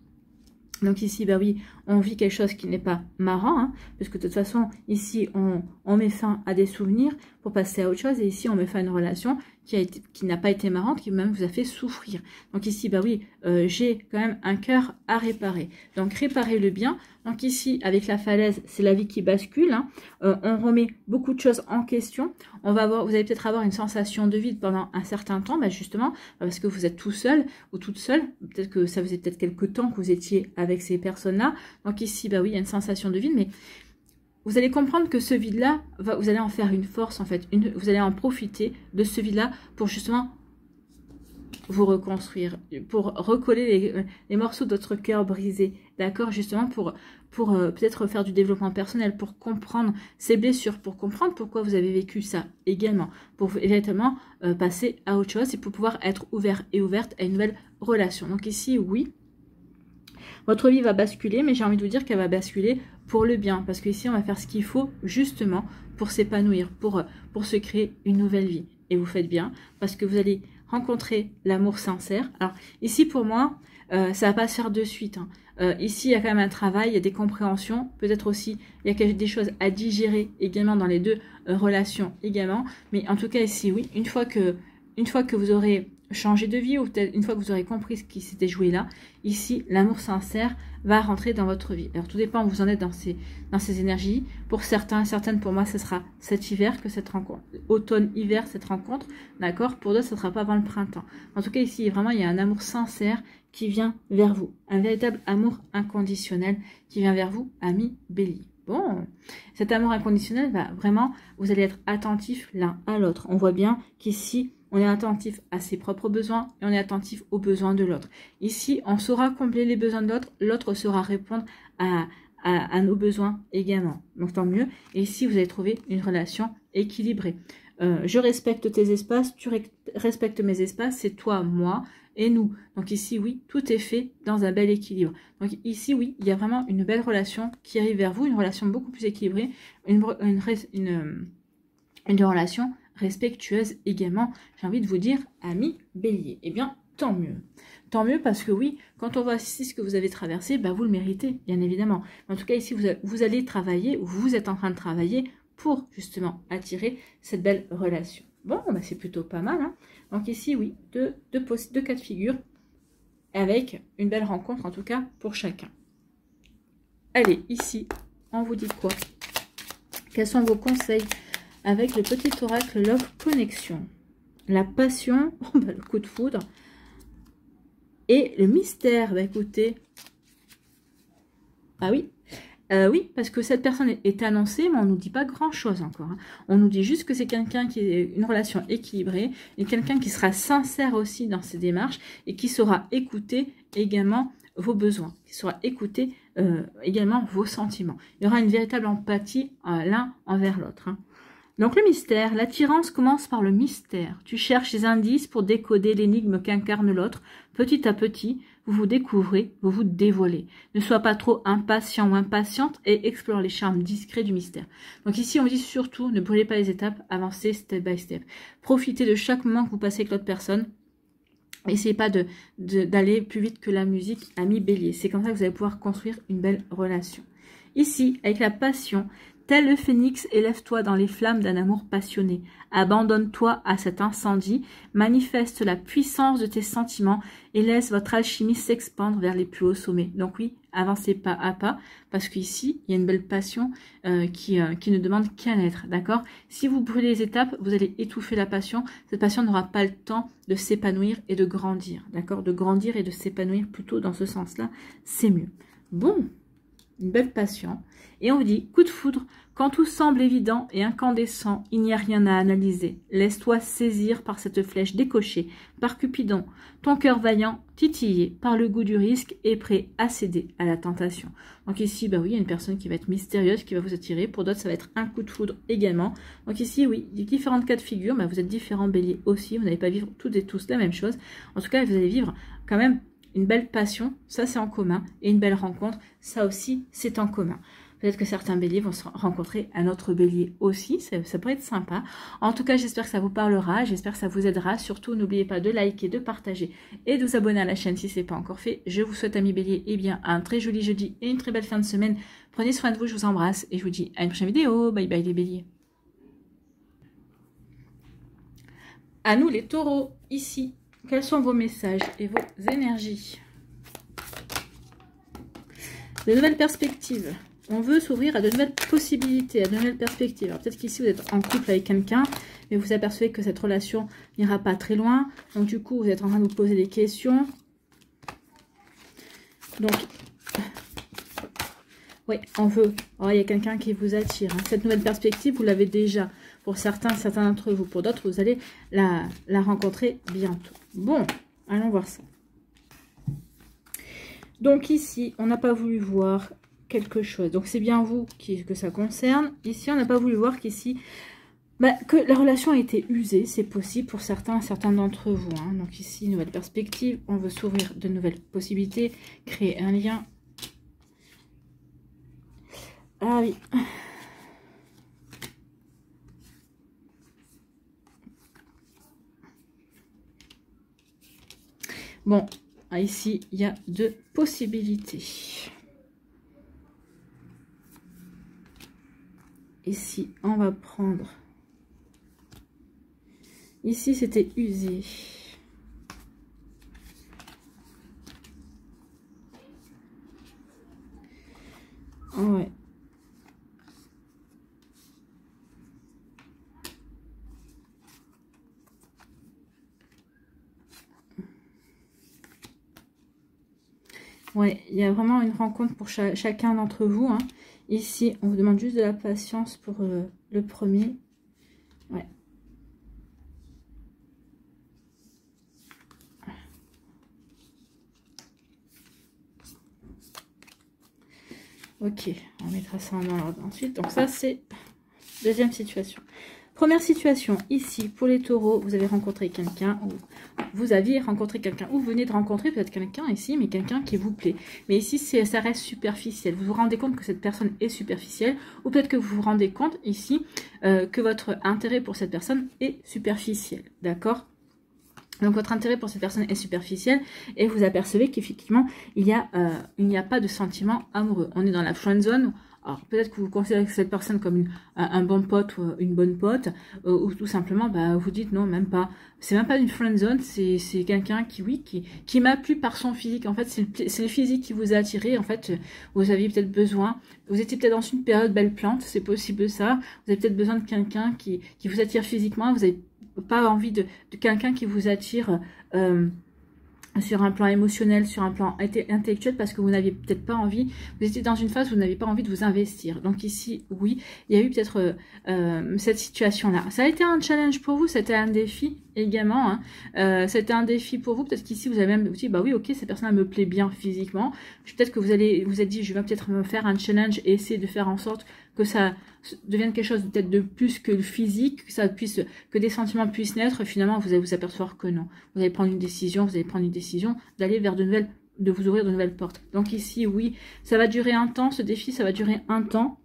Donc ici, bah oui, on vit quelque chose qui n'est pas marrant, hein, parce que de toute façon, ici, on met fin à des souvenirs pour passer à autre chose, et ici, on met fin à une relation qui n'a pas été marrante, qui même vous a fait souffrir. Donc ici, bah oui, j'ai quand même un cœur à réparer. Donc réparer le bien. Donc ici, avec la falaise, c'est la vie qui bascule. Hein. On remet beaucoup de choses en question. On va avoir, vous allez peut-être avoir une sensation de vide pendant un certain temps, bah justement, parce que vous êtes tout seul ou toute seule. Peut-être que ça faisait peut-être quelques temps que vous étiez avec ces personnes-là. Donc ici, bah oui, il y a une sensation de vide, mais vous allez comprendre que ce vide-là, vous allez en faire une force, en fait. Vous allez en profiter de ce vide-là pour justement vous reconstruire, pour recoller les morceaux de votre cœur brisé, d'accord? Justement pour peut-être faire du développement personnel, pour comprendre ces blessures, pour comprendre pourquoi vous avez vécu ça également, pour véritablement passer à autre chose et pour pouvoir être ouvert et ouverte à une nouvelle relation. Donc ici, oui, votre vie va basculer, mais j'ai envie de vous dire qu'elle va basculer pour le bien, parce qu'ici, on va faire ce qu'il faut justement pour s'épanouir, pour se créer une nouvelle vie. Et vous faites bien, parce que vous allez rencontrer l'amour sincère. Alors, ici, pour moi, ça va pas se faire de suite. Hein. Ici, il y a quand même un travail, il y a des compréhensions, peut-être aussi, il y a des choses à digérer également dans les deux relations également. Mais en tout cas, ici, oui, une fois que vous aurez changé de vie, ou peut-être une fois que vous aurez compris ce qui s'était joué là, ici, l'amour sincère va rentrer dans votre vie. Alors, tout dépend où vous en êtes dans ces énergies. Pour certains, certaines, pour moi, ce sera cet hiver que cette rencontre. Automne-hiver, cette rencontre, d'accord? Pour d'autres, ce ne sera pas avant le printemps. En tout cas, ici, vraiment, il y a un amour sincère qui vient vers vous. Un véritable amour inconditionnel qui vient vers vous, ami Bélier. Bon, cet amour inconditionnel va vraiment, vous allez être attentifs l'un à l'autre. On voit bien qu'ici, on est attentif à ses propres besoins et on est attentif aux besoins de l'autre. Ici, on saura combler les besoins de l'autre, l'autre saura répondre à nos besoins également. Donc tant mieux. Et ici, vous allez trouver une relation équilibrée. Je respecte tes espaces, tu respectes mes espaces, c'est toi, moi et nous. Donc ici, oui, tout est fait dans un bel équilibre. Donc ici, oui, il y a vraiment une belle relation qui arrive vers vous, une relation beaucoup plus équilibrée, une relation respectueuse également, j'ai envie de vous dire, ami Bélier. Eh bien, tant mieux. Tant mieux parce que oui, quand on voit ici ce que vous avez traversé, bah vous le méritez, bien évidemment. En tout cas, ici, vous allez travailler, ou vous êtes en train de travailler pour justement attirer cette belle relation. Bon, bah c'est plutôt pas mal. Hein. Donc ici, oui, deux cas de figure avec une belle rencontre, en tout cas, pour chacun. Allez, ici, on vous dit quoi? Quels sont vos conseils avec le petit oracle Love Connection? La passion, le coup de foudre, et le mystère. Bah écoutez, ah oui, oui, parce que cette personne est annoncée, mais on ne nous dit pas grand-chose encore. Hein. On nous dit juste que c'est quelqu'un qui est une relation équilibrée, et quelqu'un qui sera sincère aussi dans ses démarches, et qui saura écouter également vos besoins, qui saura écouter également vos sentiments. Il y aura une véritable empathie l'un envers l'autre. Hein. Donc le mystère, l'attirance commence par le mystère. Tu cherches des indices pour décoder l'énigme qu'incarne l'autre. Petit à petit, vous vous découvrez, vous vous dévoilez. Ne sois pas trop impatient ou impatiente et explore les charmes discrets du mystère. Donc ici, on dit surtout, ne brûlez pas les étapes, avancez step by step. Profitez de chaque moment que vous passez avec l'autre personne. Essayez pas d'aller plus vite que la musique, ami Bélier. C'est comme ça que vous allez pouvoir construire une belle relation. Ici, avec la passion, tel le phénix, élève-toi dans les flammes d'un amour passionné. Abandonne-toi à cet incendie, manifeste la puissance de tes sentiments et laisse votre alchimie s'expandre vers les plus hauts sommets. Donc oui, avancez pas à pas, parce qu'ici, il y a une belle passion qui ne demande qu'à naître, d'accord? Si vous brûlez les étapes, vous allez étouffer la passion. Cette passion n'aura pas le temps de s'épanouir et de grandir, d'accord? De grandir et de s'épanouir plutôt dans ce sens-là, c'est mieux. Bon, une belle passion. Et on vous dit, coup de foudre, quand tout semble évident et incandescent, il n'y a rien à analyser. Laisse-toi saisir par cette flèche décochée, par Cupidon. Ton cœur vaillant, titillé par le goût du risque, est prêt à céder à la tentation. Donc ici, bah oui, il y a une personne qui va être mystérieuse, qui va vous attirer. Pour d'autres, ça va être un coup de foudre également. Donc ici, oui, il y a différentes cas de figure. Bah vous êtes différents béliers aussi. Vous n'allez pas vivre toutes et tous la même chose. En tout cas, vous allez vivre quand même une belle passion, ça c'est en commun, et une belle rencontre, ça aussi c'est en commun. Peut-être que certains béliers vont se rencontrer un autre bélier aussi. Ça pourrait être sympa. En tout cas, j'espère que ça vous parlera. J'espère que ça vous aidera. Surtout, n'oubliez pas de liker, de partager et de vous abonner à la chaîne si ce n'est pas encore fait. Je vous souhaite, amis béliers, eh bien, un très joli jeudi et une très belle fin de semaine. Prenez soin de vous, je vous embrasse et je vous dis à une prochaine vidéo. Bye bye les béliers. À nous les taureaux, ici. Quels sont vos messages et vos énergies? De nouvelles perspectives. On veut s'ouvrir à de nouvelles possibilités, à de nouvelles perspectives. Alors peut-être qu'ici vous êtes en couple avec quelqu'un, mais vous apercevez que cette relation n'ira pas très loin. Donc du coup, vous êtes en train de vous poser des questions. Donc, oui, on veut. Alors, il y a quelqu'un qui vous attire. Hein. Cette nouvelle perspective, vous l'avez déjà. Pour certains d'entre vous. Pour d'autres, vous allez la rencontrer bientôt. Bon, allons voir ça. Donc ici, on n'a pas voulu voir quelque chose. Donc c'est bien vous que ça concerne. Ici, on n'a pas voulu voir qu'ici, que la relation a été usée. C'est possible pour certains d'entre vous. Hein. Donc ici, nouvelle perspective. On veut s'ouvrir de nouvelles possibilités. Créer un lien. Ah oui. Bon, ici, il y a deux possibilités. Ici, on va prendre... Ici, c'était usé. Ouais. Ouais, il y a vraiment une rencontre pour chacun d'entre vous. Hein. Ici, on vous demande juste de la patience pour le premier. Ouais. Ok, on mettra ça en ordre ensuite. Donc ça, c'est deuxième situation. Première situation, ici, pour les taureaux, vous avez rencontré quelqu'un, ou vous aviez rencontré quelqu'un, ou vous venez de rencontrer peut-être quelqu'un ici, mais quelqu'un qui vous plaît. Mais ici, ça reste superficiel. Vous vous rendez compte que cette personne est superficielle, ou peut-être que vous vous rendez compte ici que votre intérêt pour cette personne est superficiel. D'accord ? Donc votre intérêt pour cette personne est superficiel et vous apercevez qu'effectivement, il n'y a pas de sentiment amoureux. On est dans la friend zone. Alors peut-être que vous considérez cette personne comme un bon pote ou une bonne pote, ou tout simplement vous dites non, même pas. C'est même pas une friend zone, c'est quelqu'un qui m'a plu par son physique. En fait, c'est le physique qui vous a attiré. En fait, vous aviez peut-être besoin, vous étiez peut-être dans une période belle plante, c'est possible ça. Vous avez peut-être besoin de quelqu'un qui vous attire physiquement, vous avez pas envie de quelqu'un qui vous attire sur un plan émotionnel, sur un plan intellectuel, parce que vous n'aviez peut-être pas envie, vous étiez dans une phase où vous n'avez pas envie de vous investir. Donc ici, oui, il y a eu peut-être cette situation-là. Ça a été un challenge pour vous, c'était un défi également. Hein. C'était un défi pour vous, peut-être qu'ici, vous avez même dit, bah oui, ok, cette personne me plaît bien physiquement. Peut-être que vous êtes dit, je vais peut-être me faire un challenge et essayer de faire en sorte que ça devienne quelque chose peut-être de plus que le physique, que des sentiments puissent naître. Finalement, vous allez vous apercevoir que non. Vous allez prendre une décision, d'aller vers de vous ouvrir de nouvelles portes. Donc ici, oui, ça va durer un temps, ce défi, ça va durer un temps.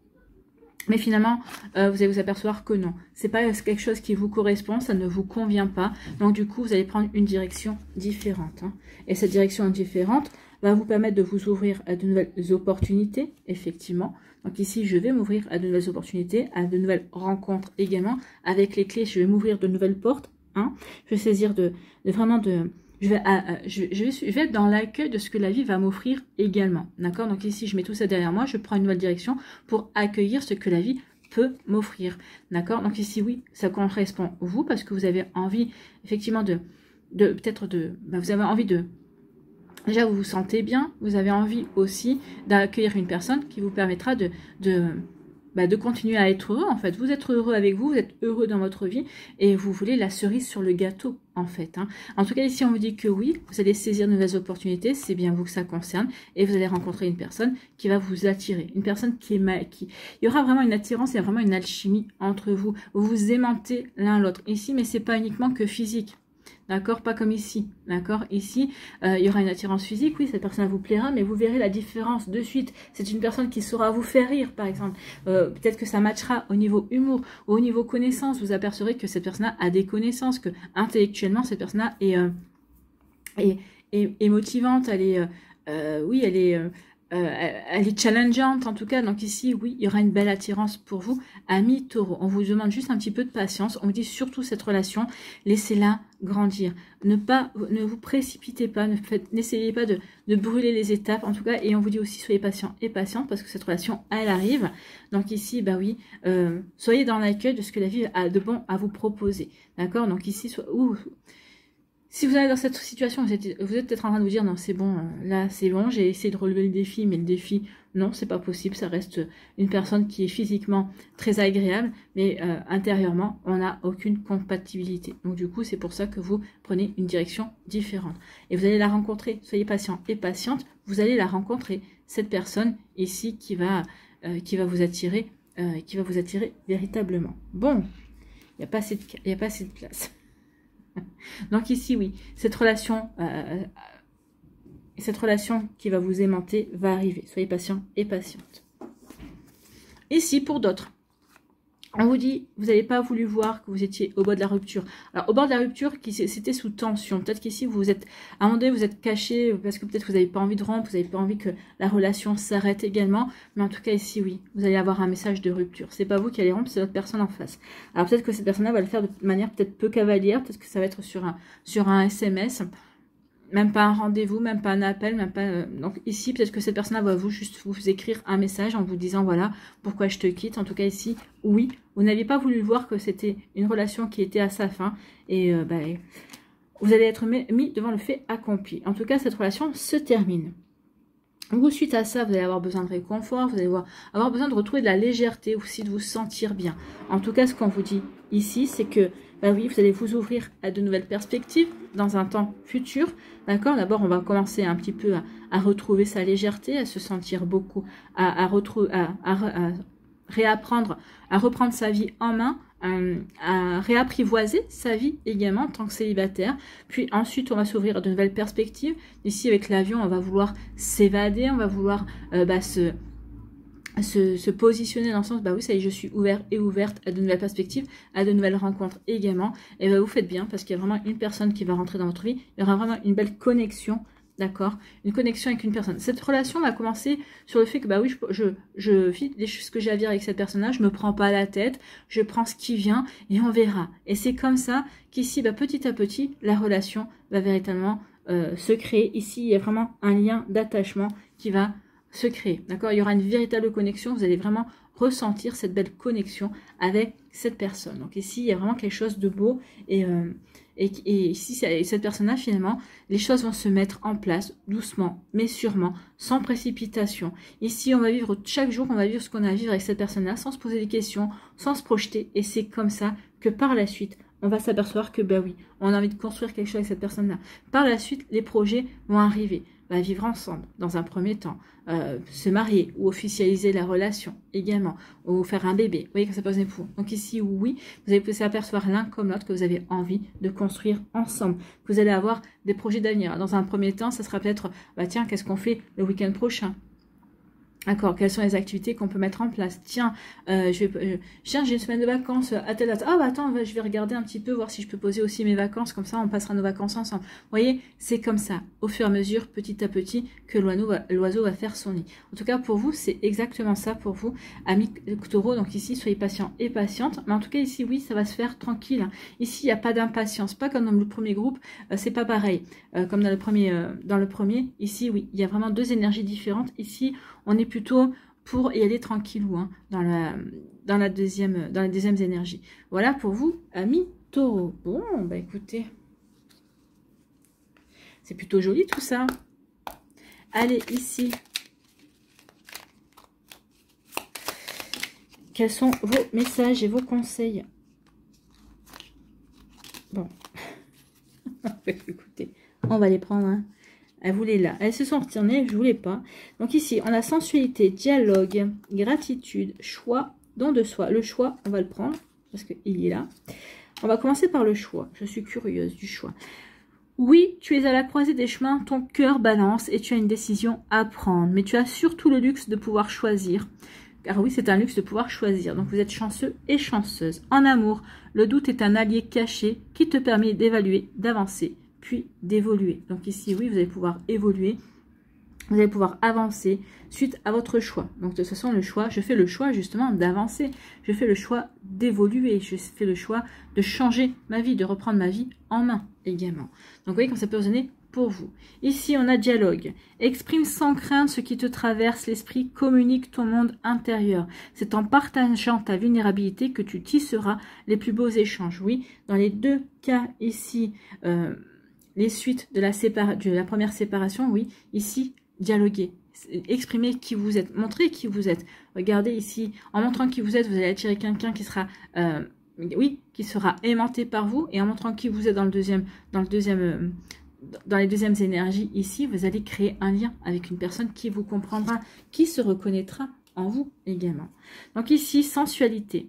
Mais finalement, vous allez vous apercevoir que non. C'est pas quelque chose qui vous correspond, ça ne vous convient pas. Donc du coup, vous allez prendre une direction différente. Hein. Et cette direction différente va vous permettre de vous ouvrir à de nouvelles opportunités, effectivement. Donc ici, je vais m'ouvrir à de nouvelles opportunités, à de nouvelles rencontres également. Avec les clés, je vais m'ouvrir de nouvelles portes. Hein. Je vais saisir je vais être dans l'accueil de ce que la vie va m'offrir également. D'accord? Donc ici, je mets tout ça derrière moi, je prends une nouvelle direction pour accueillir ce que la vie peut m'offrir. D'accord? Donc ici, oui, ça correspond à vous parce que vous avez envie, effectivement, vous avez envie de... Déjà, vous vous sentez bien, vous avez envie aussi d'accueillir une personne qui vous permettra de continuer à être heureux, en fait. Vous êtes heureux avec vous, vous êtes heureux dans votre vie, et vous voulez la cerise sur le gâteau, en fait. Hein. En tout cas, ici, on vous dit que oui, vous allez saisir de nouvelles opportunités, c'est bien vous que ça concerne, et vous allez rencontrer une personne qui va vous attirer, une personne il y aura vraiment une attirance, il y a vraiment une alchimie entre vous, vous vous aimantez l'un l'autre. Ici, mais c'est pas uniquement que physique. D'accord, pas comme ici. D'accord, ici, il y aura une attirance physique. Oui, cette personne vous plaira, mais vous verrez la différence de suite. C'est une personne qui saura vous faire rire, par exemple. Peut-être que ça matchera au niveau humour, au niveau connaissance. Vous apercevrez que cette personne a des connaissances, que intellectuellement, cette personne est motivante. Elle est, oui, elle est challengeante en tout cas. Donc ici, oui, il y aura une belle attirance pour vous, amis Taureau. On vous demande juste un petit peu de patience. On vous dit surtout cette relation, laissez-la grandir. Ne vous précipitez pas, n'essayez pas de brûler les étapes en tout cas. Et on vous dit aussi, soyez patient et patiente parce que cette relation, elle arrive. Donc ici, bah oui, soyez dans l'accueil de ce que la vie a de bon à vous proposer. D'accord? Donc ici, si vous êtes dans cette situation, vous êtes peut-être en train de vous dire non c'est bon, là c'est bon, j'ai essayé de relever le défi, mais le défi, non c'est pas possible, ça reste une personne qui est physiquement très agréable, mais intérieurement on n'a aucune compatibilité. Donc du coup c'est pour ça que vous prenez une direction différente. Et vous allez la rencontrer, soyez patient et patiente, vous allez la rencontrer, cette personne ici qui va vous attirer véritablement. Bon, il n'y a pas assez de place. Donc ici, oui, cette relation qui va vous aimanter va arriver. Soyez patient et patiente. Ici, pour d'autres, on vous dit, vous n'avez pas voulu voir que vous étiez au bord de la rupture. Alors, au bord de la rupture, c'était sous tension. Peut-être qu'ici, à un moment donné, vous êtes caché parce que peut-être vous n'avez pas envie de rompre, vous n'avez pas envie que la relation s'arrête également. Mais en tout cas, ici, oui, vous allez avoir un message de rupture. C'est pas vous qui allez rompre, c'est votre personne en face. Alors, peut-être que cette personne-là va le faire de manière peut-être peu cavalière. Peut-être que ça va être sur un SMS. Même pas un rendez-vous, même pas un appel, même pas... Donc ici, peut-être que cette personne-là va juste vous écrire un message en vous disant, voilà, pourquoi je te quitte. En tout cas, ici, oui, vous n'aviez pas voulu voir que c'était une relation qui était à sa fin. Et vous allez être mis devant le fait accompli. En tout cas, cette relation se termine. Ou suite à ça, vous allez avoir besoin de réconfort, vous allez avoir besoin de retrouver de la légèreté, aussi de vous sentir bien. En tout cas, ce qu'on vous dit ici, c'est que, bah oui, vous allez vous ouvrir à de nouvelles perspectives dans un temps futur. D'accord? D'abord, on va commencer un petit peu à retrouver sa légèreté, à se sentir beaucoup, à réapprendre, à reprendre sa vie en main, à réapprivoiser sa vie également en tant que célibataire. Puis ensuite, on va s'ouvrir à de nouvelles perspectives. Ici, avec l'avion, on va vouloir s'évader, on va vouloir se positionner dans le sens, bah oui, ça y est, je suis ouvert et ouverte à de nouvelles perspectives, à de nouvelles rencontres également. Et bah, vous faites bien parce qu'il y a vraiment une personne qui va rentrer dans votre vie. Il y aura vraiment une belle connexion. D'accord, une connexion avec une personne. Cette relation va commencer sur le fait que, bah oui, je vis ce que j'ai à dire avec cette personne-là, je me prends pas la tête, je prends ce qui vient et on verra. Et c'est comme ça qu'ici, bah, petit à petit, la relation va véritablement se créer. Ici, il y a vraiment un lien d'attachement qui va se créer. D'accord, il y aura une véritable connexion, vous allez vraiment ressentir cette belle connexion avec cette personne. Donc ici, il y a vraiment quelque chose de beau et ici, cette personne-là, finalement, les choses vont se mettre en place doucement, mais sûrement, sans précipitation. Ici, on va vivre, chaque jour, on va vivre ce qu'on a à vivre avec cette personne-là, sans se poser des questions, sans se projeter. Et c'est comme ça que par la suite, on va s'apercevoir que, bah oui, on a envie de construire quelque chose avec cette personne-là. Par la suite, les projets vont arriver. Va vivre ensemble, dans un premier temps, se marier ou officialiser la relation également, ou faire un bébé. Vous voyez que ça pose des pour. Donc ici, oui, vous allez s'apercevoir l'un comme l'autre que vous avez envie de construire ensemble, que vous allez avoir des projets d'avenir. Dans un premier temps, ça sera peut-être, bah tiens, qu'est-ce qu'on fait le week-end prochain ? D'accord, quelles sont les activités qu'on peut mettre en place? Tiens, j'ai une semaine de vacances à telle date. Ah bah attends, je vais regarder un petit peu, voir si je peux poser aussi mes vacances, comme ça on passera nos vacances ensemble. Vous voyez, c'est comme ça, au fur et à mesure, petit à petit, que l'oiseau va faire son nid. En tout cas, pour vous, c'est exactement ça pour vous, amis Taureau. Donc ici, soyez patient et patiente. Mais en tout cas, ici, oui, ça va se faire tranquille. Ici, il n'y a pas d'impatience, pas comme dans le premier groupe, c'est pas pareil. Comme dans le premier, ici, oui, il y a vraiment deux énergies différentes. Ici, on est plutôt pour y aller tranquillou hein, dans la deuxième énergie. Voilà pour vous, amis Taureau. Bon, bah écoutez, c'est plutôt joli tout ça. Allez, ici, quels sont vos messages et vos conseils? Bon, écoutez, on va les prendre. Hein. Elle voulait là. Elles se sont retournées, je voulais pas. Donc ici, on a sensualité, dialogue, gratitude, choix, don de soi. Le choix, on va le prendre parce qu'il est là. On va commencer par le choix. Je suis curieuse du choix. Oui, tu es à la croisée des chemins, ton cœur balance et tu as une décision à prendre. Mais tu as surtout le luxe de pouvoir choisir. Car oui, c'est un luxe de pouvoir choisir. Donc vous êtes chanceux et chanceuse. En amour, le doute est un allié caché qui te permet d'évaluer, d'avancer, puis d'évoluer. Donc ici, oui, vous allez pouvoir évoluer. Vous allez pouvoir avancer suite à votre choix. Donc de toute façon, le choix, je fais le choix justement d'avancer. Je fais le choix d'évoluer. Je fais le choix de changer ma vie, de reprendre ma vie en main également. Donc vous voyez comme ça peut résonner pour vous. Ici, on a dialogue. Exprime sans crainte ce qui te traverse l'esprit, communique ton monde intérieur. C'est en partageant ta vulnérabilité que tu tisseras les plus beaux échanges. Oui, dans les deux cas ici, les suites de la première séparation, oui, ici, dialoguer, exprimez qui vous êtes, montrez qui vous êtes. Regardez ici, en montrant qui vous êtes, vous allez attirer quelqu'un qui sera, qui sera aimanté par vous, et en montrant qui vous êtes dans les deuxièmes énergies ici, vous allez créer un lien avec une personne qui vous comprendra, qui se reconnaîtra en vous également. Donc ici, sensualité.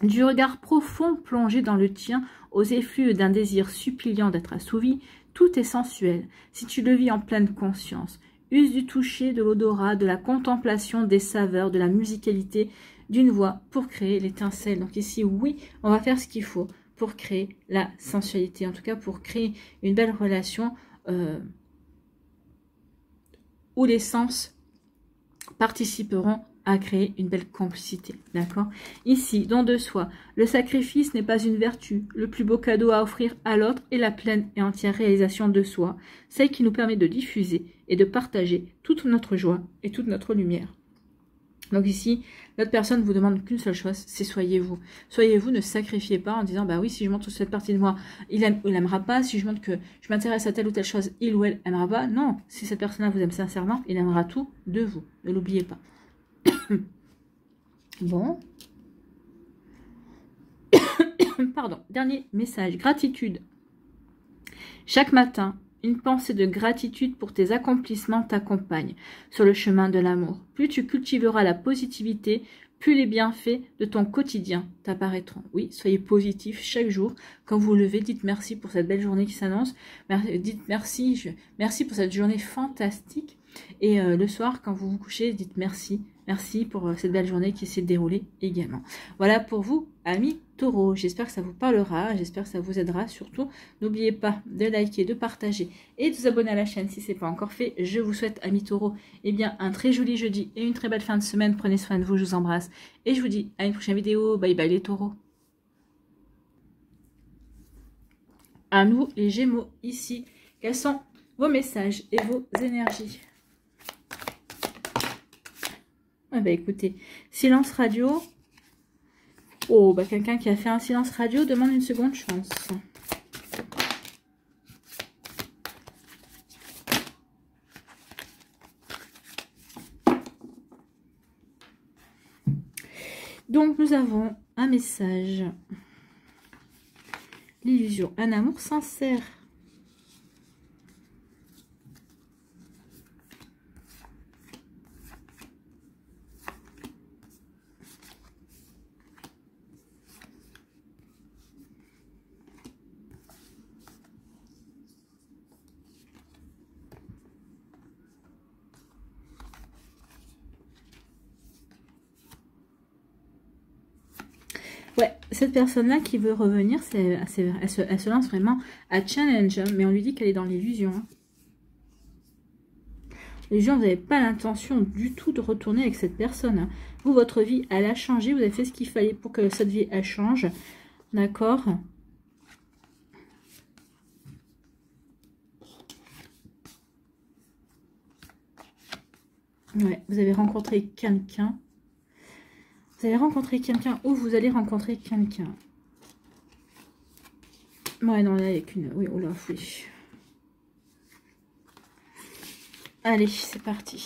Du regard profond plongé dans le tien, aux effluves d'un désir suppliant d'être assouvi, tout est sensuel, si tu le vis en pleine conscience. Use du toucher, de l'odorat, de la contemplation, des saveurs, de la musicalité, d'une voix pour créer l'étincelle. Donc ici, oui, on va faire ce qu'il faut pour créer la sensualité, en tout cas pour créer une belle relation où les sens participeront à créer une belle complicité, d'accord? Ici, don de soi, le sacrifice n'est pas une vertu. Le plus beau cadeau à offrir à l'autre est la pleine et entière réalisation de soi, celle qui nous permet de diffuser et de partager toute notre joie et toute notre lumière. Donc ici, l'autre personne vous demande qu'une seule chose, c'est soyez vous. Soyez vous, ne sacrifiez pas en disant, bah oui, si je montre cette partie de moi, il aimera pas. Si je montre que je m'intéresse à telle ou telle chose, il ou elle aimera pas. Non, si cette personne-là vous aime sincèrement, il aimera tout de vous. Ne l'oubliez pas. Bon. Pardon. Dernier message. Gratitude. Chaque matin, une pensée de gratitude pour tes accomplissements t'accompagne sur le chemin de l'amour. Plus tu cultiveras la positivité, plus les bienfaits de ton quotidien t'apparaîtront. Oui, soyez positif chaque jour. Quand vous vous levez, dites merci pour cette belle journée qui s'annonce. Dites merci, merci pour cette journée fantastique. Et le soir, quand vous vous couchez, dites merci. Merci pour cette belle journée qui s'est déroulée également. Voilà pour vous, amis taureaux. J'espère que ça vous parlera. J'espère que ça vous aidera. Surtout, n'oubliez pas de liker, de partager et de vous abonner à la chaîne si ce n'est pas encore fait. Je vous souhaite, amis taureaux, eh bien, un très joli jeudi et une très belle fin de semaine. Prenez soin de vous, je vous embrasse. Et je vous dis à une prochaine vidéo. Bye bye les taureaux. À nous, les gémeaux, ici. Quels sont vos messages et vos énergies? Ah bah écoutez, silence radio. Oh, bah quelqu'un qui a fait un silence radio demande une seconde chance. Donc nous avons un message. L'illusion, un amour sincère. Ouais, cette personne-là qui veut revenir, elle se lance vraiment à challenge, hein, mais on lui dit qu'elle est dans l'illusion. Hein. L'illusion, vous n'avez pas l'intention du tout de retourner avec cette personne. Hein. Vous, votre vie, elle a changé, vous avez fait ce qu'il fallait pour que cette vie, elle change. D'accord ? Ouais, vous avez rencontré quelqu'un. Vous allez rencontrer quelqu'un ou vous allez rencontrer quelqu'un. Ouais, non, là, il n'y a qu'une... Oui, oh là, oui. Allez, c'est parti.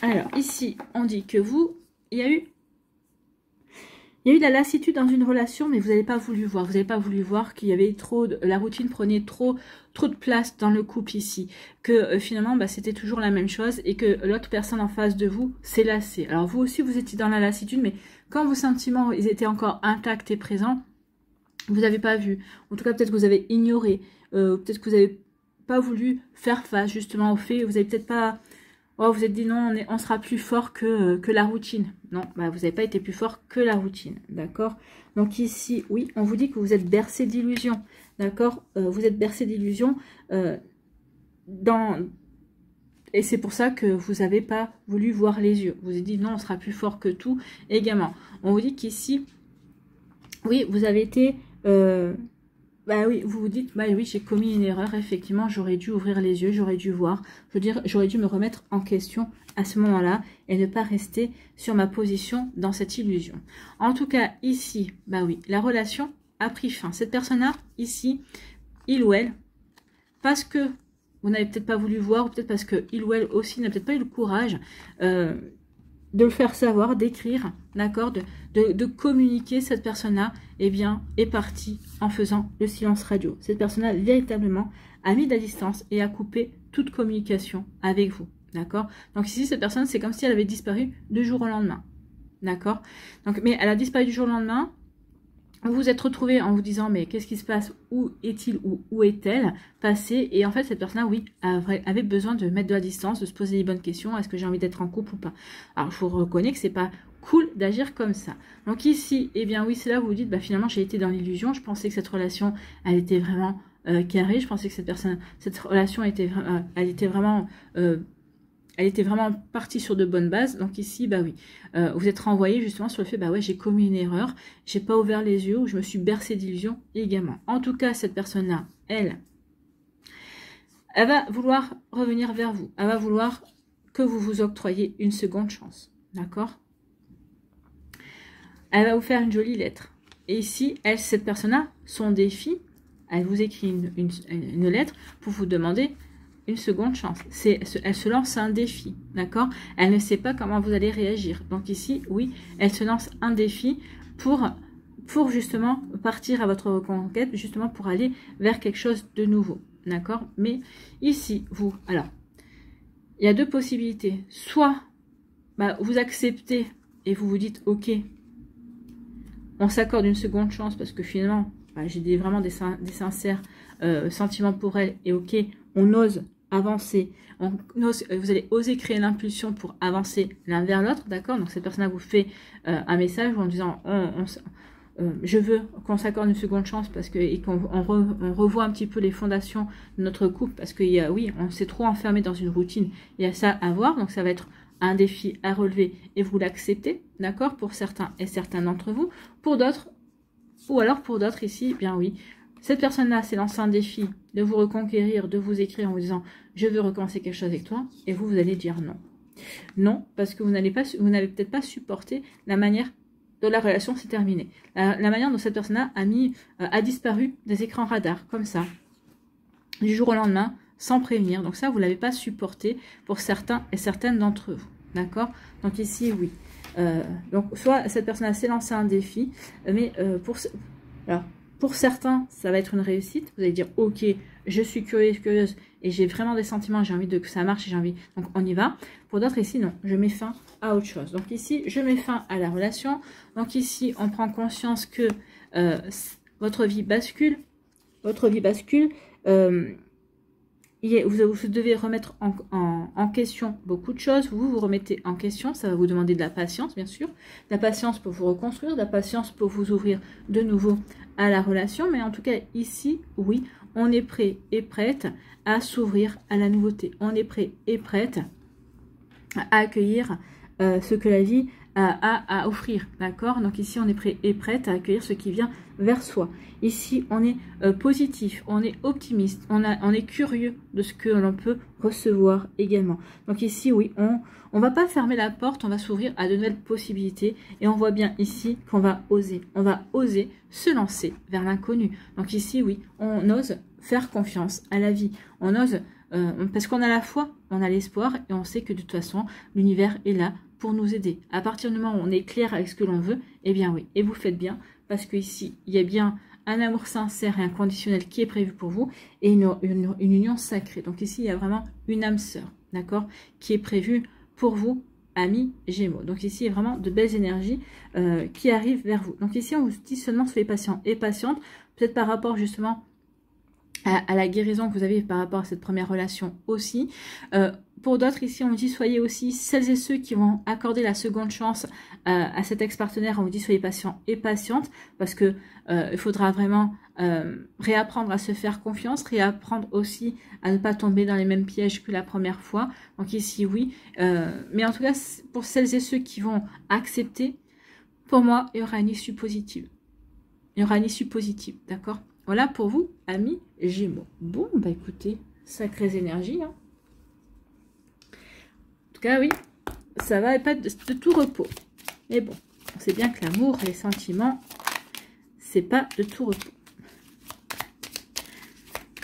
Alors, ici, on dit que vous, il y a eu Il y a eu de la lassitude dans une relation, mais vous n'avez pas voulu voir. Vous n'avez pas voulu voir qu'il y avait trop de, la routine prenait trop de place dans le couple ici. Que finalement, bah, c'était toujours la même chose et que l'autre personne en face de vous s'est lassée. Alors vous aussi, vous étiez dans la lassitude, mais quand vos sentiments ils étaient encore intacts et présents, vous n'avez pas vu. En tout cas, peut-être que vous avez ignoré. Peut-être que vous n'avez pas voulu faire face justement au fait. Vous avez peut-être pas... Oh, vous êtes dit non, on sera plus fort que la routine. Non, bah, vous n'avez pas été plus fort que la routine, d'accord? Donc ici, oui, on vous dit que vous êtes bercé d'illusions, d'accord? Vous êtes bercé d'illusions et c'est pour ça que vous n'avez pas voulu voir les yeux. Vous avez dit non, on sera plus fort que tout. Également, on vous dit qu'ici, oui, vous avez été... bah oui, vous vous dites, bah oui, j'ai commis une erreur, effectivement, j'aurais dû ouvrir les yeux, j'aurais dû voir, je veux dire, j'aurais dû me remettre en question à ce moment-là et ne pas rester sur ma position dans cette illusion. En tout cas, ici, bah oui, la relation a pris fin. Cette personne-là, ici, il ou elle, parce que vous n'avez peut-être pas voulu voir, ou peut-être parce que il ou elle aussi n'a peut-être pas eu le courage de le faire savoir, d'écrire, d'accord, de communiquer, cette personne-là, eh bien, est partie en faisant le silence radio. Cette personne-là, véritablement, a mis de la distance et a coupé toute communication avec vous, d'accord? Donc ici, cette personne, c'est comme si elle avait disparu du jour au lendemain, d'accord? Donc, mais elle a disparu du jour au lendemain. Vous vous êtes retrouvé en vous disant, mais qu'est-ce qui se passe? Où est-il ou où est-elle passée? Et en fait, cette personne-là, oui, avait besoin de mettre de la distance, de se poser les bonnes questions. Est-ce que j'ai envie d'être en couple ou pas? Alors, je vous reconnais que c'est pas cool d'agir comme ça. Donc ici, eh bien oui, c'est là où vous vous dites, bah finalement, j'ai été dans l'illusion. Je pensais que cette relation, elle était vraiment carrée. Je pensais que cette relation était, elle était vraiment partie sur de bonnes bases. Donc ici, bah oui, vous êtes renvoyé justement sur le fait, bah ouais, j'ai commis une erreur, j'ai pas ouvert les yeux, ou je me suis bercé d'illusions également. En tout cas, cette personne-là, elle va vouloir revenir vers vous. Elle va vouloir que vous vous octroyiez une seconde chance. D'accord? Elle va vous faire une jolie lettre. Et ici, cette personne-là, son défi, elle vous écrit une lettre pour vous demander une seconde chance. Elle se lance un défi, d'accord? Elle ne sait pas comment vous allez réagir. Donc ici, oui, elle se lance un défi pour justement partir à votre reconquête, justement pour aller vers quelque chose de nouveau, d'accord? Mais ici, vous, alors, il y a deux possibilités. Soit, bah, vous acceptez et vous vous dites, ok, on s'accorde une seconde chance parce que finalement, bah, j'ai vraiment des sincères sentiments pour elle et ok, on ose avancer, vous allez oser créer l'impulsion pour avancer l'un vers l'autre, d'accord? Donc cette personne vous fait un message en disant je veux qu'on s'accorde une seconde chance parce que et qu'on revoit un petit peu les fondations de notre couple parce que oui, on s'est trop enfermé dans une routine, il y a ça à voir, donc ça va être un défi à relever et vous l'acceptez, d'accord, pour certains et certains d'entre vous, pour d'autres, ou alors pour d'autres ici, eh bien oui, cette personne-là s'est lancé un défi de vous reconquérir, de vous écrire en vous disant « je veux recommencer quelque chose avec toi » et vous allez dire non. Non, parce que vous n'avez peut-être pas supporté la manière dont la relation s'est terminée. La manière dont cette personne-là a disparu des écrans radars, comme ça, du jour au lendemain, sans prévenir. Donc ça, vous ne l'avez pas supporté pour certains et certaines d'entre vous. D'accord? Donc ici, oui. Donc soit cette personne-là s'est lancé un défi, mais pour certains, ça va être une réussite. Vous allez dire, ok, je suis curieuse et j'ai vraiment des sentiments, j'ai envie que ça marche, j'ai envie, donc on y va. Pour d'autres ici, non, je mets fin à autre chose. Donc ici, je mets fin à la relation. Donc ici, on prend conscience que votre vie bascule. Votre vie bascule. Vous devez remettre en question beaucoup de choses. Vous remettez en question. Ça va vous demander de la patience, bien sûr. De la patience pour vous reconstruire. De la patience pour vous ouvrir de nouveau à la relation. Mais en tout cas, ici, oui, on est prêt et prête à s'ouvrir à la nouveauté. On est prêt et prête à accueillir ce que la vie a à offrir. D'accord? Donc ici, on est prêt et prête à accueillir ce qui vient vers soi. Ici, on est positif, on est optimiste, on est curieux de ce que l'on peut recevoir également. Donc ici, oui, on va pas fermer la porte, on va s'ouvrir à de nouvelles possibilités et on voit bien ici qu'on va oser. On va oser se lancer vers l'inconnu. Donc ici, oui, on ose faire confiance à la vie. On ose parce qu'on a la foi, on a l'espoir et on sait que de toute façon, l'univers est là pour nous aider. À partir du moment où on est clair avec ce que l'on veut, eh bien oui, et vous faites bien, parce qu'ici, il y a bien un amour sincère et inconditionnel qui est prévu pour vous, et une union sacrée. Donc ici, il y a vraiment une âme sœur, d'accord, qui est prévue pour vous, amis Gémeaux. Donc ici, il y a vraiment de belles énergies qui arrivent vers vous. Donc ici, on vous dit seulement soyez patient et patiente, peut-être par rapport justement à la guérison que vous avez par rapport à cette première relation aussi. Pour d'autres, ici, on vous dit soyez aussi celles et ceux qui vont accorder la seconde chance à cet ex-partenaire. On vous dit soyez patient et patiente parce que il faudra vraiment réapprendre à se faire confiance, réapprendre aussi à ne pas tomber dans les mêmes pièges que la première fois. Donc ici, oui. Mais en tout cas, pour celles et ceux qui vont accepter, pour moi, il y aura une issue positive. Il y aura une issue positive, d'accord? Voilà pour vous, amis Gémeaux. Bon, bah écoutez, sacrées énergies. Hein. En tout cas, oui, ça va pas de tout repos. Mais bon, on sait bien que l'amour, les sentiments, c'est pas de tout repos.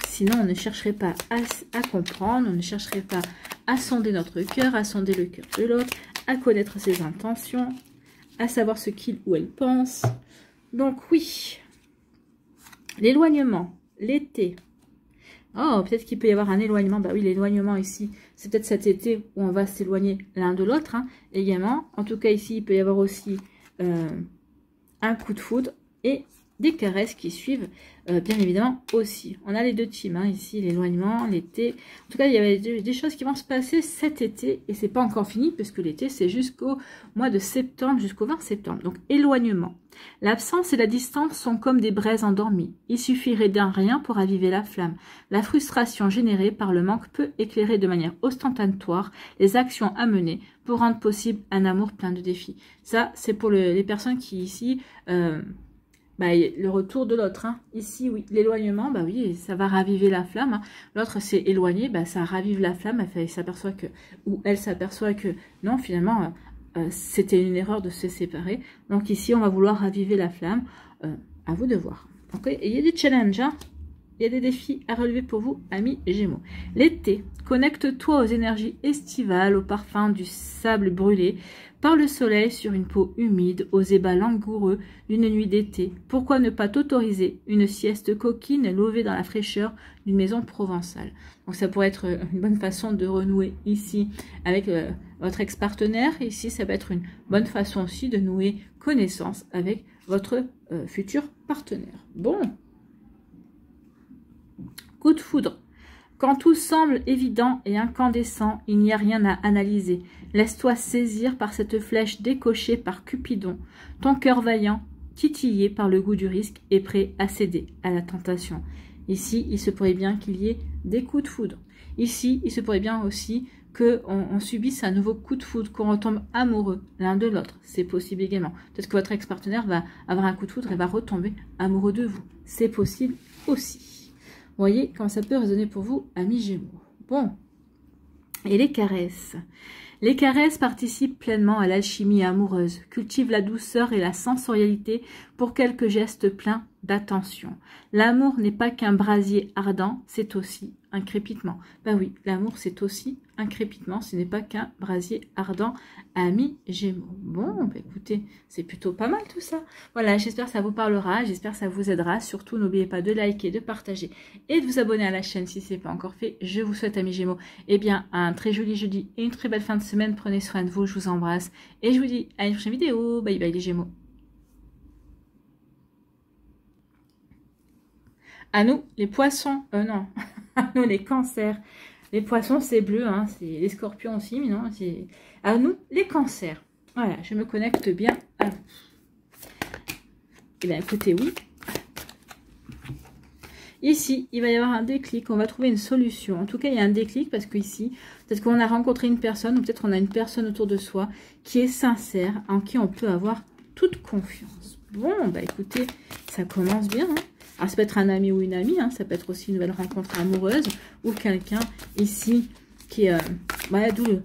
Sinon, on ne chercherait pas à comprendre, on ne chercherait pas à sonder notre cœur, à sonder le cœur de l'autre, à connaître ses intentions, à savoir ce qu'il ou elle pense. Donc oui, l'éloignement, l'été. Oh, peut-être qu'il peut y avoir un éloignement. Bah oui, l'éloignement ici, c'est peut-être cet été où on va s'éloigner l'un de l'autre hein, également. En tout cas, ici, il peut y avoir aussi un coup de foudre et des caresses qui suivent, bien évidemment, aussi. On a les deux teams, hein, ici, l'éloignement, l'été. En tout cas, il y avait des choses qui vont se passer cet été et c'est pas encore fini puisque l'été, c'est jusqu'au mois de septembre, jusqu'au 20 septembre. Donc, éloignement. L'absence et la distance sont comme des braises endormies. Il suffirait d'un rien pour raviver la flamme. La frustration générée par le manque peut éclairer de manière ostentatoire les actions à mener pour rendre possible un amour plein de défis. Ça, c'est pour les personnes qui, ici, le retour de l'autre. Hein. Ici, oui, l'éloignement, bah oui, ça va raviver la flamme. Hein. L'autre s'est éloigné, bah, ça ravive la flamme. Elle s'aperçoit que, ou elle s'aperçoit que, non, finalement... c'était une erreur de se séparer. Donc ici, on va vouloir raviver la flamme. À vous de voir. Okay. Et il y a des challenges. Hein. Il y a des défis à relever pour vous, amis Gémeaux. L'été. Connecte-toi aux énergies estivales, au parfum du sable brûlé, par le soleil sur une peau humide, aux ébats langoureux d'une nuit d'été. Pourquoi ne pas t'autoriser une sieste coquine levée dans la fraîcheur d'une maison provençale? Donc ça pourrait être une bonne façon de renouer ici avec votre ex-partenaire. Ici, ça peut être une bonne façon aussi de nouer connaissance avec votre futur partenaire. Bon. Coup de foudre. Quand tout semble évident et incandescent, il n'y a rien à analyser. Laisse-toi saisir par cette flèche décochée par Cupidon. Ton cœur vaillant, titillé par le goût du risque, est prêt à céder à la tentation. Ici, il se pourrait bien qu'il y ait des coups de foudre. Ici, il se pourrait bien aussi qu'on subisse un nouveau coup de foudre, qu'on retombe amoureux l'un de l'autre. C'est possible également. Peut-être que votre ex-partenaire va avoir un coup de foudre et va retomber amoureux de vous. C'est possible aussi. Vous voyez comment ça peut résonner pour vous, amis Gémeaux. Bon, et les caresses. Les caresses participent pleinement à l'alchimie amoureuse, cultivent la douceur et la sensorialité pour quelques gestes pleins d'attention. L'amour n'est pas qu'un brasier ardent, c'est aussi un crépitement. Ben oui, l'amour c'est aussi un crépitement, ce n'est pas qu'un brasier ardent, amis Gémeaux. Bon, ben écoutez, c'est plutôt pas mal tout ça. Voilà, j'espère que ça vous parlera, j'espère que ça vous aidera. Surtout, n'oubliez pas de liker, de partager et de vous abonner à la chaîne si ce n'est pas encore fait. Je vous souhaite, amis Gémeaux, eh bien, un très joli jeudi et une très belle fin de semaine. Prenez soin de vous, je vous embrasse et je vous dis à une prochaine vidéo. Bye bye les Gémeaux. À nous, les poissons, non, à nous, les cancers. Les poissons, c'est bleu, hein, c'est les scorpions aussi, mais non, c'est... À nous, les cancers. Voilà, je me connecte bien à vous. Eh bien, écoutez, oui. Ici, il va y avoir un déclic, on va trouver une solution. En tout cas, il y a un déclic parce qu'ici, peut-être qu'on a rencontré une personne, ou peut-être qu'on a une personne autour de soi qui est sincère, en qui on peut avoir toute confiance. Bon, bah écoutez, ça commence bien, hein. Alors, ça peut être un ami ou une amie, hein, ça peut être aussi une nouvelle rencontre amoureuse ou quelqu'un ici qui est... voilà, d'où le...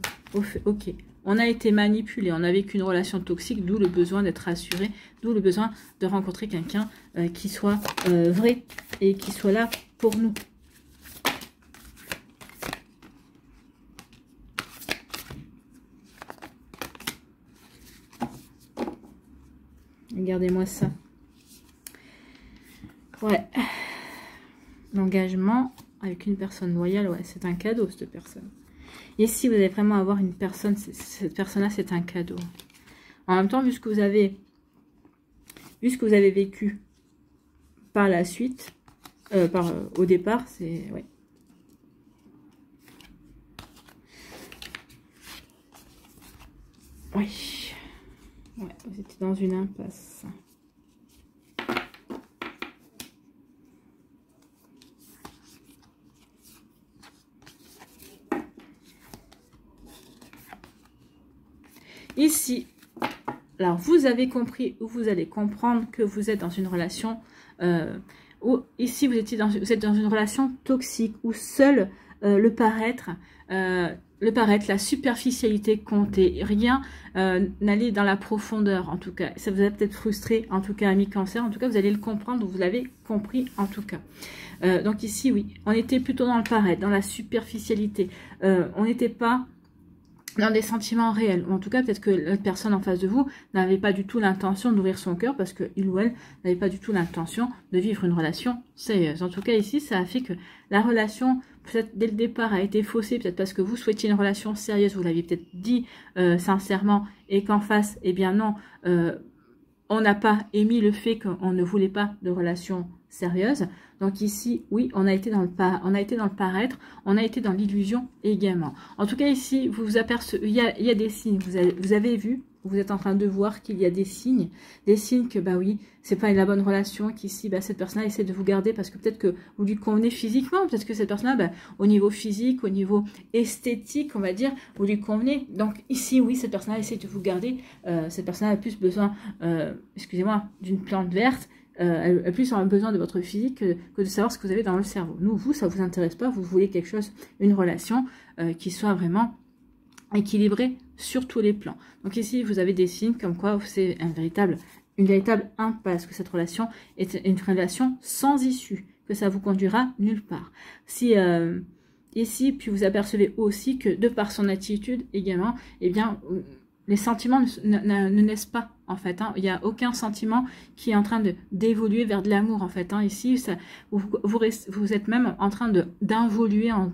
Ok, on a été manipulé, on a vécu une relation toxique, d'où le besoin d'être rassuré, d'où le besoin de rencontrer quelqu'un qui soit vrai et qui soit là pour nous. Regardez-moi ça. Ouais. L'engagement avec une personne loyale, ouais, c'est un cadeau, cette personne. Et si vous allez vraiment avoir une personne, cette personne-là, c'est un cadeau. En même temps, vu ce que vous avez vécu par la suite, au départ, c'est... Ouais. Oui. Ouais, vous étiez dans une impasse. Ici, alors vous avez compris ou vous allez comprendre que vous êtes dans une relation, ou ici vous êtes dans une relation toxique où seul le paraître, la superficialité comptait, rien n'allait dans la profondeur en tout cas. Ça vous a peut-être frustré en tout cas, ami Cancer, en tout cas vous allez le comprendre, vous l'avez compris en tout cas. Donc ici oui, on était plutôt dans le paraître, dans la superficialité, on n'était pas dans des sentiments réels, ou en tout cas peut-être que la personne en face de vous n'avait pas du tout l'intention d'ouvrir son cœur parce qu'il ou elle n'avait pas du tout l'intention de vivre une relation sérieuse. En tout cas ici ça a fait que la relation peut-être dès le départ a été faussée, peut-être parce que vous souhaitiez une relation sérieuse, vous l'aviez peut-être dit sincèrement, et qu'en face, eh bien non, on n'a pas émis le fait qu'on ne voulait pas de relation sérieuse. Donc ici, oui, on a été dans le paraître, on a été dans l'illusion également. En tout cas ici, vous vous apercevez, il y a des signes, vous avez vu, vous êtes en train de voir qu'il y a des signes que bah oui, c'est pas la bonne relation, qu'ici bah, cette personne-là essaie de vous garder parce que peut-être que vous lui convenez physiquement, peut-être que cette personne-là, bah, au niveau physique, au niveau esthétique, on va dire, vous lui convenez. Donc ici, oui, cette personne-là essaie de vous garder, cette personne-là a plus besoin, excusez-moi, d'une plante verte. Elle a plus besoin de votre physique que de savoir ce que vous avez dans le cerveau. Nous, vous, ça vous intéresse pas. Vous voulez quelque chose, une relation qui soit vraiment équilibrée sur tous les plans. Donc ici, vous avez des signes comme quoi c'est une véritable impasse, que cette relation est une relation sans issue, que ça vous conduira nulle part. Si ici, puis vous apercevez aussi que de par son attitude également, eh bien, les sentiments ne naissent pas, en fait. Hein. Il n'y a aucun sentiment qui est en train d'évoluer vers de l'amour, en fait. Hein. Ici, ça, vous êtes même en train d'involuer, en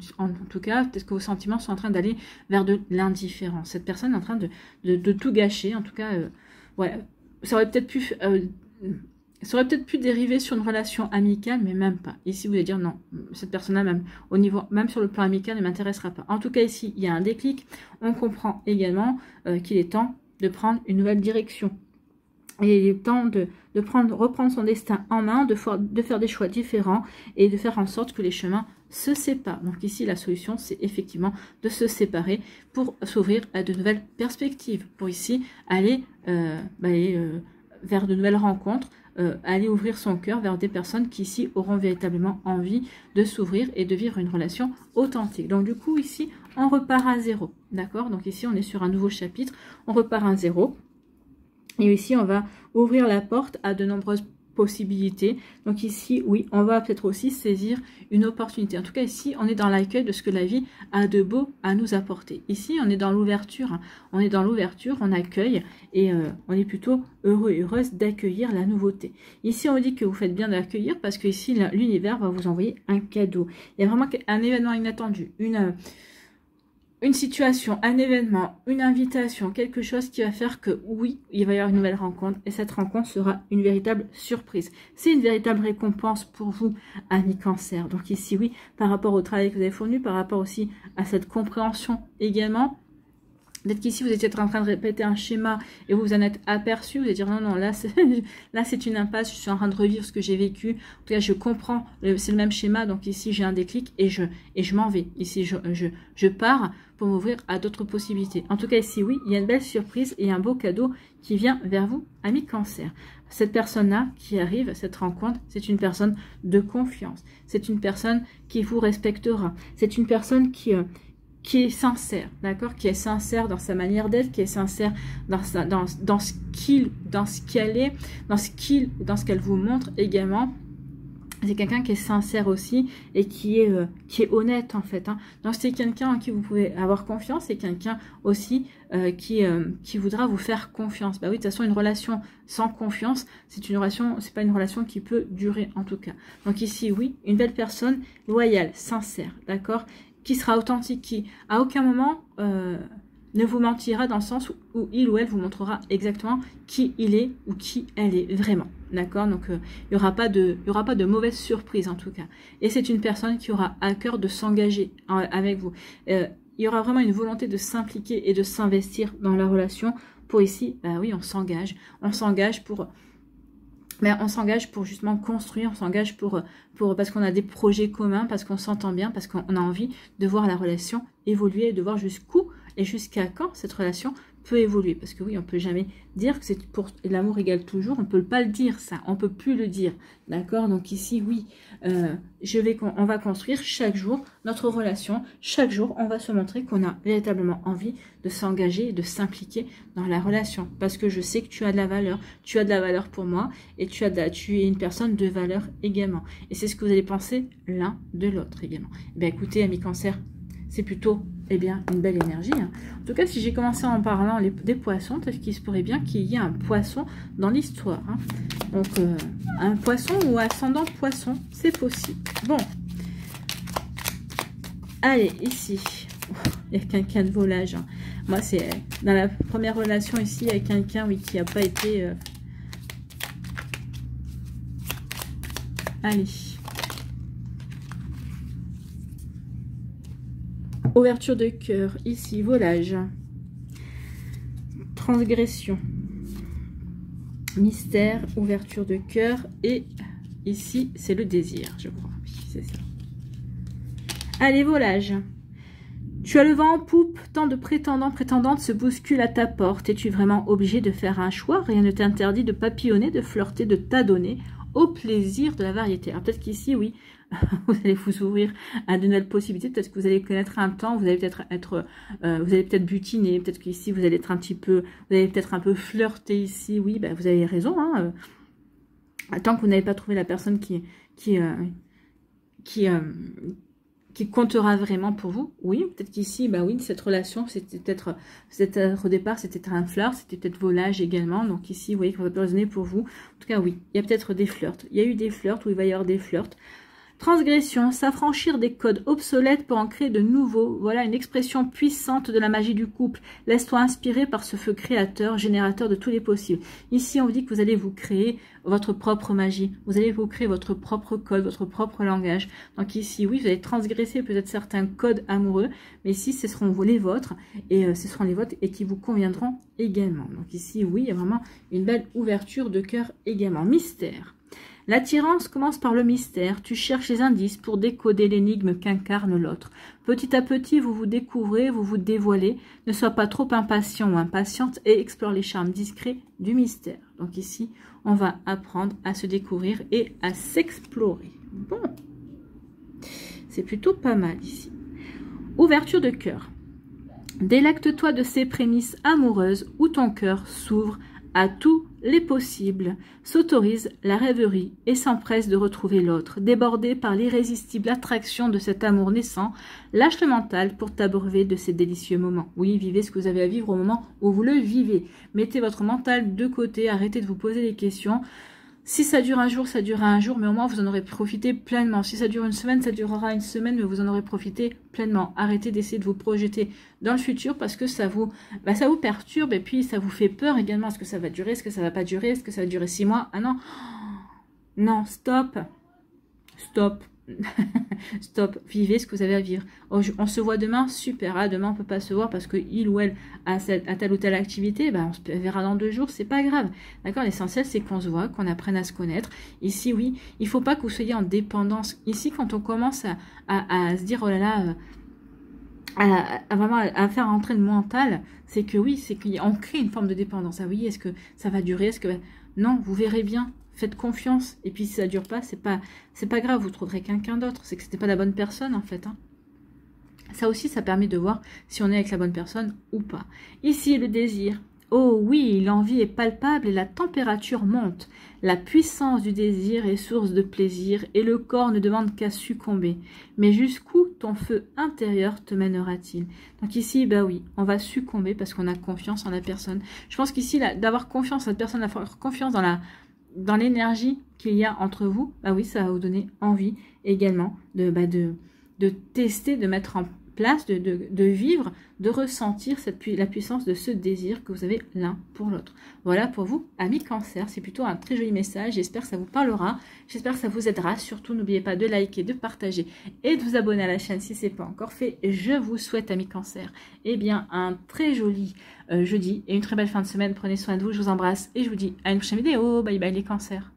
tout cas. Peut-être que vos sentiments sont en train d'aller vers de l'indifférence. Cette personne est en train de tout gâcher. En tout cas, ouais, ça aurait peut-être pu dériver sur une relation amicale, mais même pas. Ici, vous allez dire non, cette personne-là, même sur le plan amical, ne m'intéressera pas. En tout cas, ici, il y a un déclic. On comprend également qu'il est temps de prendre une nouvelle direction. Et il est temps de reprendre son destin en main, de faire des choix différents et de faire en sorte que les chemins se séparent. Donc ici, la solution, c'est effectivement de se séparer pour s'ouvrir à de nouvelles perspectives. Pour ici, aller vers de nouvelles rencontres, aller ouvrir son cœur vers des personnes qui ici auront véritablement envie de s'ouvrir et de vivre une relation authentique. Donc du coup ici on repart à zéro, d'accord? Donc ici on est sur un nouveau chapitre, on repart à zéro et ici on va ouvrir la porte à de nombreuses possibilités. Donc ici, oui, on va peut-être aussi saisir une opportunité. En tout cas, ici, on est dans l'accueil de ce que la vie a de beau à nous apporter. Ici, on est dans l'ouverture. On est dans l'ouverture, on accueille et on est plutôt heureux et heureuse d'accueillir la nouveauté. Ici, on dit que vous faites bien d'accueillir parce que ici, l'univers va vous envoyer un cadeau. Il y a vraiment un événement inattendu, une situation, un événement, une invitation, quelque chose qui va faire que oui, il va y avoir une nouvelle rencontre et cette rencontre sera une véritable surprise. C'est une véritable récompense pour vous, amis Cancer. Donc ici, oui, par rapport au travail que vous avez fourni, par rapport aussi à cette compréhension également. Peut-être qu'ici, vous étiez en train de répéter un schéma et vous vous en êtes aperçu. Vous allez dire, non, là, c'est une impasse. Je suis en train de revivre ce que j'ai vécu. En tout cas, je comprends. C'est le même schéma. Donc ici, j'ai un déclic et je m'en vais. Ici, je pars pour m'ouvrir à d'autres possibilités. En tout cas, ici, oui, il y a une belle surprise et un beau cadeau qui vient vers vous, amis Cancer. Cette personne-là qui arrive, cette rencontre, c'est une personne de confiance. C'est une personne qui vous respectera. C'est une personne qui est sincère, d'accord, qui est sincère dans sa manière d'être, qui est sincère dans ce qu'elle est, dans ce qu'elle vous montre également. c'est quelqu'un qui est sincère aussi et qui est honnête en fait. Hein. Donc c'est quelqu'un en qui vous pouvez avoir confiance, c'est quelqu'un aussi qui voudra vous faire confiance. Bah oui, de toute façon, une relation sans confiance, c'est pas une relation qui peut durer en tout cas. Donc ici, oui, une belle personne, loyale, sincère, d'accord, qui sera authentique, qui à aucun moment ne vous mentira dans le sens où il ou elle vous montrera exactement qui il est ou qui elle est vraiment. D'accord, donc il n'y aura pas de mauvaise surprise en tout cas. Et c'est une personne qui aura à cœur de s'engager avec vous. Il y aura vraiment une volonté de s'impliquer et de s'investir dans la relation. Pour ici, bah oui, on s'engage pour justement construire, on s'engage parce qu'on a des projets communs, parce qu'on s'entend bien, parce qu'on a envie de voir la relation évoluer, de voir jusqu'où et jusqu'à quand cette relation peut évoluer. Parce que oui, on peut jamais dire que c'est pour l'amour égale toujours, on peut pas le dire ça, on peut plus le dire. D'accord? Donc ici, oui, on va construire chaque jour notre relation, chaque jour, on va se montrer qu'on a véritablement envie de s'engager et de s'impliquer dans la relation. Parce que je sais que tu as de la valeur pour moi et tu es une personne de valeur également. Et c'est ce que vous allez penser l'un de l'autre également. Eh bien, écoutez, amis Cancer, c'est plutôt une belle énergie. Hein. En tout cas, si j'ai commencé en parlant des poissons, peut-être qu'il se pourrait bien qu'il y ait un poisson dans l'histoire. Hein. Donc, un poisson ou ascendant poisson, c'est possible. Bon. Allez, ici. Il y a quelqu'un de volage. Hein. Moi, c'est dans la première relation ici, il y a quelqu'un qui n'a pas été... Allez. Ouverture de cœur, ici, volage, transgression, mystère, ouverture de cœur, et ici, c'est le désir, je crois. Oui, c'est ça. Allez, volage. Tu as le vent en poupe, tant de prétendantes se bousculent à ta porte. Es-tu vraiment obligé de faire un choix? Rien ne t'interdit de papillonner, de flirter, de t'adonner au plaisir de la variété. Alors peut-être qu'ici, oui, vous allez vous ouvrir à de nouvelles possibilités. Peut-être que vous allez connaître un temps, vous allez peut-être butiner. Peut-être qu'ici, vous allez peut-être un peu flirter ici. Oui, bah, vous avez raison. Hein. Tant que vous n'avez pas trouvé la personne qui comptera vraiment pour vous. Oui, peut-être qu'ici, bah oui, cette relation, c'était peut-être au départ, c'était un flirt, c'était peut-être volage également. Donc ici, vous voyez qu'on va raisonner pour vous. En tout cas, oui, il y a peut-être des flirts. Il y a eu des flirts ou il va y avoir des flirts. Transgression, s'affranchir des codes obsolètes pour en créer de nouveaux. Voilà une expression puissante de la magie du couple. Laisse-toi inspirer par ce feu créateur, générateur de tous les possibles. Ici, on vous dit que vous allez vous créer votre propre magie. Vous allez vous créer votre propre code, votre propre langage. Donc ici, oui, vous allez transgresser peut-être certains codes amoureux, mais ici, ce seront les vôtres, et ce seront les vôtres et qui vous conviendront également. Donc ici, oui, il y a vraiment une belle ouverture de cœur également. Mystère. L'attirance commence par le mystère. Tu cherches les indices pour décoder l'énigme qu'incarne l'autre. Petit à petit, vous vous découvrez, vous vous dévoilez. Ne sois pas trop impatient ou impatiente et explore les charmes discrets du mystère. Donc ici, on va apprendre à se découvrir et à s'explorer. Bon, c'est plutôt pas mal ici. Ouverture de cœur. Délecte-toi de ces prémices amoureuses où ton cœur s'ouvre à tous les possibles, s'autorise la rêverie et s'empresse de retrouver l'autre. Débordé par l'irrésistible attraction de cet amour naissant, lâche le mental pour t'abreuver de ces délicieux moments. Oui, vivez ce que vous avez à vivre au moment où vous le vivez. Mettez votre mental de côté, arrêtez de vous poser des questions. Si ça dure un jour, ça durera un jour, mais au moins vous en aurez profité pleinement. Si ça dure une semaine, ça durera une semaine, mais vous en aurez profité pleinement. Arrêtez d'essayer de vous projeter dans le futur parce que ça vous perturbe et puis ça vous fait peur également. Est-ce que ça va durer? Est-ce que ça va pas durer? Est-ce que ça va durer 6 mois? Ah non, non, stop, stop. Stop, vivez ce que vous avez à vivre. Oh, on se voit demain, super. Ah, demain on peut pas se voir parce que il ou elle a telle ou telle activité. Ben, on se verra dans 2 jours, c'est pas grave. D'accord, l'essentiel c'est qu'on se voit, qu'on apprenne à se connaître. Ici, oui, il faut pas que vous soyez en dépendance. Ici, quand on commence à se dire oh là là, vraiment à faire rentrer le mental, c'est que oui, c'est qu'on crée une forme de dépendance. Ah oui, est-ce que ça va durer? Est-ce que non, vous verrez bien. Faites confiance. Et puis si ça dure pas, c'est pas grave. Vous trouverez quelqu'un d'autre. C'est que c'était pas la bonne personne en fait. Hein. Ça aussi, ça permet de voir si on est avec la bonne personne ou pas. Ici, le désir. Oh oui, l'envie est palpable et la température monte. La puissance du désir est source de plaisir et le corps ne demande qu'à succomber. Mais jusqu'où ton feu intérieur te mènera-t-il? Donc ici, bah oui, on va succomber parce qu'on a confiance en la personne. Je pense qu'ici, d'avoir confiance en la personne, d'avoir confiance dans l'énergie qu'il y a entre vous, bah oui, ça va vous donner envie également de tester, de mettre en place, de vivre, de ressentir la puissance de ce désir que vous avez l'un pour l'autre. Voilà pour vous, amis Cancer, c'est plutôt un très joli message, j'espère que ça vous parlera, j'espère que ça vous aidera, surtout n'oubliez pas de liker, de partager et de vous abonner à la chaîne si ce n'est pas encore fait. Je vous souhaite, amis Cancer, eh bien un très joli jeudi et une très belle fin de semaine, prenez soin de vous, je vous embrasse et je vous dis à une prochaine vidéo, bye bye les Cancers.